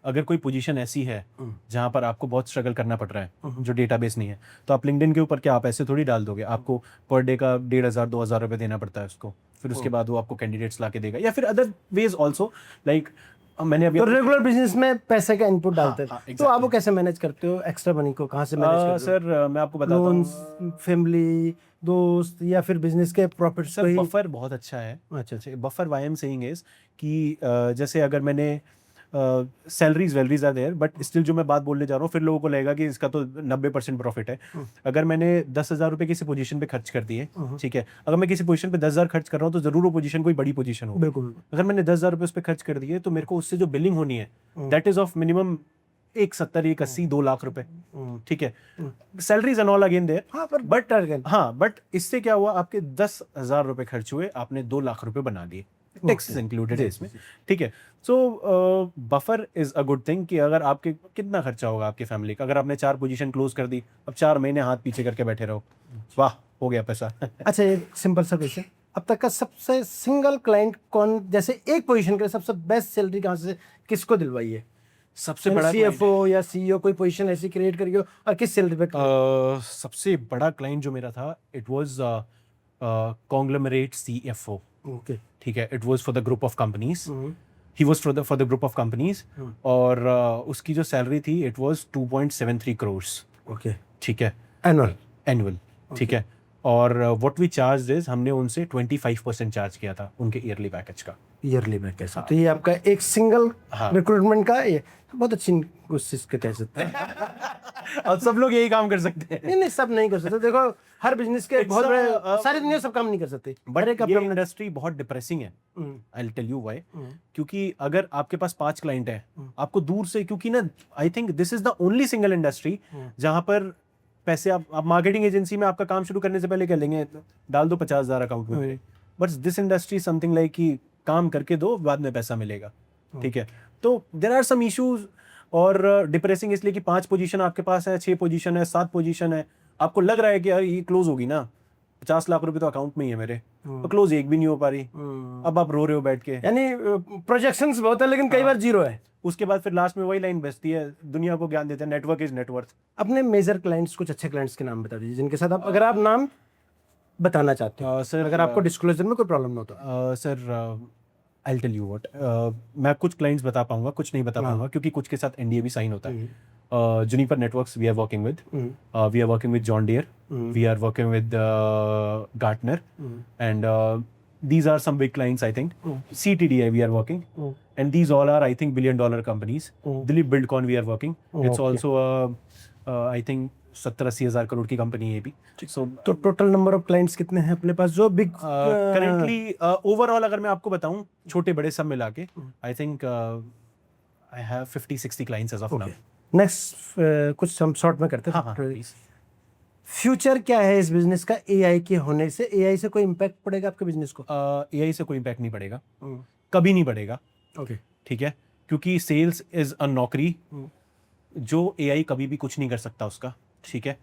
अगर कोई पोजीशन ऐसी है जहां पर आपको बहुत स्ट्रगल करना पड़ रहा है, जो डेटाबेस नहीं है, तो आप लिंक्डइन के ऊपर क्या आप ऐसे थोड़ी डाल दोगे? आपको पर डे का 1,500-2,000 रुपए देना पड़ता है उसको, फिर उसके बाद वो आपको कैंडिडेट्स ला के देगा, या फिर अदर वेज ऑल्सो। लाइक मैंने अभी तो रेगुलर बिजनेस में पैसे का इनपुट डालते हैं, exactly. तो आप वो कैसे मैनेज करते हो? एक्स्ट्रा मनी को कहाँ से मैनेज करते हो? सर मैं आपको बताता हूँ, लोन्स, फैमिली, दोस्त, या फिर बिजनेस के प्रॉफिट्स? सर बफर बहुत अच्छा है। अच्छा, buffer why I am saying is कि जैसे अगर मैंने सैलरीज वैलरीज आर देयर, बट स्टिल जो मैं बात बोलने जा रहा हूँ फिर लोगों को लगेगा कि इसका तो 90% प्रॉफिट है। अगर मैंने 10,000 रुपए किसी पोजीशन पे खर्च कर दिए, ठीक है, अगर मैं किसी पोजीशन पे 10,000 खर्च कर रहा हूँ तो जरूर वो पोजीशन कोई बड़ी पोजीशन हो। बिल्कुल। अगर मैंने 10,000 रुपए उस पर खर्च कर दिए तो मेरे को उससे जो बिलिंग होनी है that is of minimum 1,70-1,80-2 lakh रुपए। ठीक है, salaries and all again there. हाँ, पर बट इससे क्या हुआ, आपके 10,000 रुपए खर्च हुए, आपने 2 लाख रुपए बना दिए, टैक्स इंक्लूडेड है इसमें। ठीक है, so buffer is a good thing कि अगर आपके कितना खर्चा होगा आपकी फैमिली का, अगर आपने 4 पोजीशन क्लोज कर दी, अब 4 महीने हाथ पीछे करके बैठे रहो, वाह हो गया पैसा। अच्छा, एक सिंपल सा क्वेश्चन, अब तक का सबसे सिंगल क्लाइंट कौन, जैसे एक पोजीशन के लिए सबसे बेस्ट सैलरी कहाँ से किसको दिलवाई है? सबसे बड़ा सीएफओ या सीईओ कोई पोजीशन ऐसी क्रिएट करी हो, और किस सैलरी पे? सबसे बड़ा क्लाइंट जो मेरा था, it was conglomerate CFO. Okay, ठीक है, it was for the group of companies, he was for the group of companies, और उसकी जो सैलरी थी इट वाज 2.73 करोड़। ओके, ठीक है, एनुअल। ठीक है, और व्हाट वी चार्ज इज, हमने उनसे 25% चार्ज किया था उनके ईयरली पैकेज का। ईयरली में कैसे? तो ये आपका एक सिंगल रिक्रूटमेंट का, ये बहुत अच्छी कोशिश के कह सकते हैं। और सब लोग यही काम कर सकते हैं? नहीं, सब नहीं कर सकते। देखो, हर बिजनेस के बहुत बड़े, सारी दुनिया सब काम नहीं कर सकते। बट ये इंडस्ट्री बहुत डिप्रेसिंग है। I will tell you why. क्योंकि अगर आपके पास 5 क्लाइंट है, आपको दूर से, क्योंकि ना I think this is the only single industry जहां पर पैसे आप मार्केटिंग एजेंसी में आपका काम शुरू करने से पहले कह लेंगे डाल दो 50,000 अकाउंट में, but this industry something like कि काम करके दो, बाद में पैसा मिलेगा। ठीक है, तो देयर आर सम इश्यूज, और डिप्रेसिंग इसलिए कि 5 पोजीशन आपके पास है, 6 पोजीशन है, 7 पोजीशन है, आपको लग रहा है कि यार ये क्लोज होगी ना, 50 लाख रुपए तो अकाउंट में ही है मेरे, तो क्लोज एक भी नहीं हो पा रही। अब आप रो रहे हो बैठ के, यानी प्रोजेक्शंस बहुत है लेकिन कई बार जीरो है। उसके बाद फिर लास्ट में वही लाइन बचती है, दुनिया को ज्ञान देते हैं, नेटवर्क इज नेटवर्थ। अपने मेजर क्लाइंट्स, कुछ अच्छे क्लाइंट्स के नाम बता दीजिए जिनके साथ आप, अगर आप नाम बताना चाहते हो, सर, अगर आपको डिस्क्लोजर में कोई प्रॉब्लम ना हो तो। Sir I will tell you what, मैं कुछ क्लाइंट्स बता पाऊंगा, कुछ नहीं बता पाऊंगा, क्योंकि कुछ के साथ एनडीए भी साइन होता है। Juniper Networks we are working with, we are working with John Deere, we are working with Gartner, and these are some big clients I think. CTDI we are working, and these all are I think $1 billion companies. Dilip Buildcon we are working. It's also I think 70-80 हज़ार करोड़ की company है भी। So तो total number of clients कितने हैं अपने पास जो big? Currently overall अगर मैं आपको बताऊं, छोटे बड़े सब मिला के, I think I have 50-60 clients as of now. Next कुछ हम शॉर्ट में करते हैं। हाँ, प्लीज। फ्यूचर क्या है इस बिजनेस का? एआई के होने से, एआई से कोई इम्पैक्ट पड़ेगा आपके बिजनेस को? एआई से कोई इम्पैक्ट नहीं पड़ेगा, कभी नहीं पड़ेगा। ओके, ठीक है, क्योंकि सेल्स इज अ नौकरी जो एआई कभी भी कुछ नहीं कर सकता उसका। ठीक है,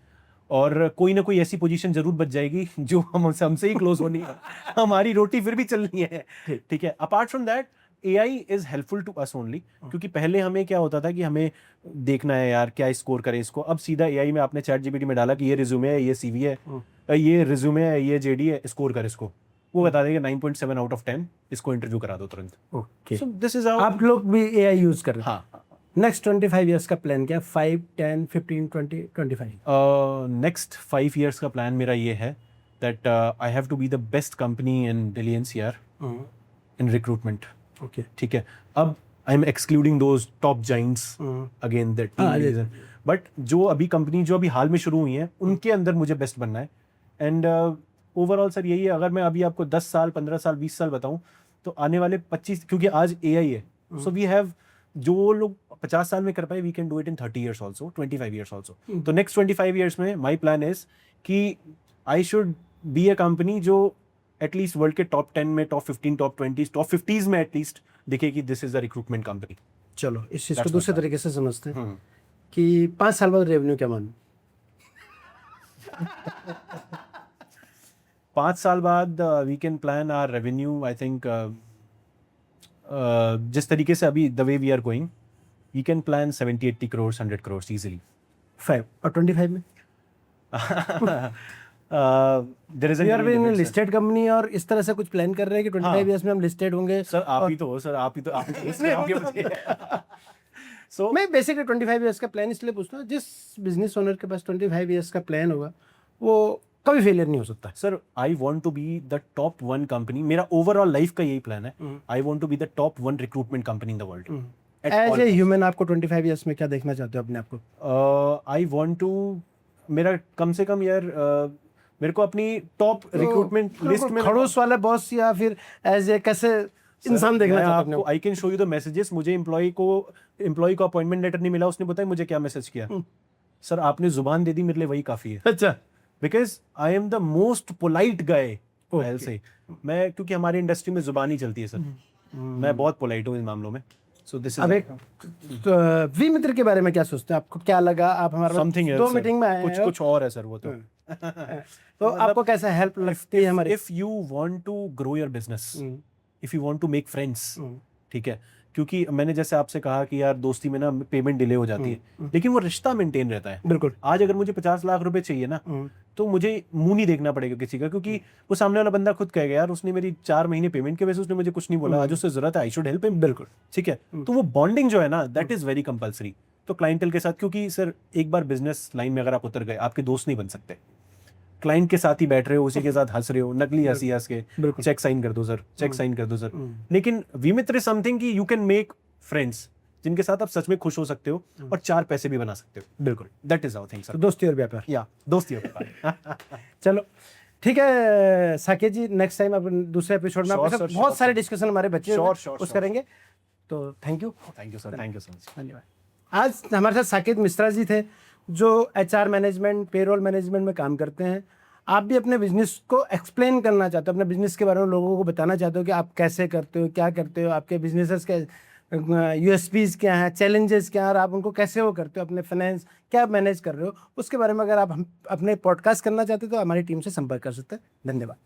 और कोई ना कोई ऐसी पोजीशन जरूर बच जाएगी जो हमसे ही क्लोज होनी है, हमारी रोटी फिर भी चलनी है। ठीक है, apart from that AI is helpful to us only, क्योंकि पहले हमें क्या होता था कि हमें देखना है यार क्या स्कोर करें इसको, अब सीधा एआई में आपने चैट जीपीटी में डाला कि ये रिज्यूमे है, ये सीवी है, ये रिज्यूमे है, ये जेडी है, स्कोर कर इसको, वो बता देगा 9.7 आउट ऑफ 10, इसको इंटरव्यू करा दो तुरंत। ओके, सो दिस इज आप लोग भी एआई यूज कर रहे हैं? हाँ। नेक्स्ट 25 ईयर्स का प्लान क्या? 5, 10, 15, 20, 25? नेक्स्ट 5 years का प्लान मेरा ये है that I have to be the best company in Delhi NCR in recruitment. Okay, ठीक है, अब I am excluding those top giants again that, but जो अभी कंपनी जो अभी हाल में शुरू हुई है उनके अंदर मुझे बेस्ट बनना है. एंड ओवरऑल सर यही है. अगर मैं अभी आपको 10 साल 15 साल 20 साल बताऊं तो आने वाले 25, क्योंकि आज AI है, सो वी हैव, जो लोग 50 साल में कर पाए we can do it in 30 years also, 25 years also. तो नेक्स्ट 25 years में माई प्लान इज कि I should be a company जो एटलीस्ट वर्ल्ड के टॉप 10 में, टॉप 15, टॉप 20, टॉप 50s में एटलीस्ट दिखे कि this is a recruitment company. चलो इस चीज़ को That's दूसरे my plan. तरीके से समझते हैं कि 5 साल बाद रेवेन्यू क्या मानो? 5 साल बाद we can plan our revenue. I think जिस तरीके से अभी the way we are going we can plan 70-80 crores, 100 crores easily. 5 और 25 में There is we are in listed company और इस तरह से कुछ प्लान कर रहे हैं कि 25 इयर्स में हम लिस्टेड होंगे. सर आप ही तो हो सर, आप ही तो आप सो मैं बेसिकली 25 इयर्स का प्लान इसलिए पूछता हूँ, जिस बिजनेस ओनर के पास 25 इयर्स का प्लान होगा वो कभी फेलियर नहीं हो सकता. Sir I want to be the top 1 company. मेरा ओवरऑल लाइफ का यही प्लान है. I want to be the top 1 recruitment company in the world. As a human आपको 25 इयर्स में क्या देखना चाहते हो अपने आप को? आई वांट टू, मेरा कम से कम यार मेरे को अपनी टॉप रिक्रूटमेंट लिस्ट में खड़ूस वाले बॉस या फिर एज ए कैसे इंसान देखना चाहते हो अपने आपको. I can show you the messages. मुझे एम्प्लॉय को अपॉइंटमेंट लेटर नहीं मिला, उसने बताया मुझे क्या मैसेज किया. सर आपने जुबान दे दी, मेरे लिए वही काफी है. अच्छा. Because I am the most polite guy. Say मैं, क्योंकि हमारी इंडस्ट्री में जुबान ही चलती है सर. मैं बहुत पोलाइट हूँ इन मामलों में. सो दिस अब एक वी मित्र के बारे में क्या सोचते हैं? आपको क्या लगा? आप हमारे समथिंग दो मीटिंग में आए कुछ हो. कुछ और है सर वो तो. तो आपको कैसा हेल्प लगती है हमारी? If you want to grow your business, if you want to make friends, ठीक है, क्योंकि मैंने जैसे आपसे कहा कि यार दोस्ती में ना पेमेंट डिले हो जाती है, लेकिन वो रिश्ता मेंटेन रहता है. बिल्कुल. आज अगर मुझे 50 लाख रुपए चाहिए ना, तो मुझे मुंह नहीं देखना पड़ेगा किसी का, क्योंकि वो सामने वाला बंदा खुद कहेगा यार उसने मेरी 4 महीने पेमेंट के वजह से उसने मुझे कुछ नहीं बोला, आज उससे जरूरत है, आई शुड हेल्प हिम. बिल्कुल ठीक है. तो वो बॉन्डिंग जो है ना, दैट इज वेरी कंपल्सरी. तो क्लाइंटल के साथ, क्योंकि सर एक बार बिजनेस लाइन में अगर आप उतर गए, आपके दोस्त नहीं बन सकते. क्लाइंट के साथ ही बैठ रहे हो, उसी के साथ हंस रहे हो, नकली हंसी हंस के चेक साइन कर दो सर, चेक साइन कर दो सर. लेकिन विमित्र समथिंग कि यू कैन मेक फ्रेंड्स जिनके साथ आप सच में खुश हो सकते हो और 4 पैसे भी बना सकते हो. बिल्कुल, that is our thing sir. दोस्ती और व्यापार. या दोस्ती और व्यापार. चलो ठीक है साकेत जी, नेक्स्ट टाइम अपन दूसरे एपिसोड में आपके साथ बहुत सारे डिस्कशन हमारे बच्चे उस करेंगे. तो thank you sir, thank you so much. धन्यवाद. आज हमारे साथ साकेत मिश्रा जी थे जो HR मैनेजमेंट, पेरोल मैनेजमेंट में काम करते हैं. आप भी अपने बिजनेस को एक्सप्लेन करना चाहते हो, अपने बिजनेस के बारे में लोगों को बताना चाहते हो कि आप कैसे करते हो, क्या करते हो, आपके बिजनेसेस के USPs क्या हैं, चैलेंजेस क्या हैं, और आप उनको कैसे वो करते हो, अपने फाइनेंस क्या मैनेज कर रहे हो, उसके बारे में अगर आप अपने पॉडकास्ट करना चाहते हो तो हमारी टीम से संपर्क कर सकते हैं. धन्यवाद.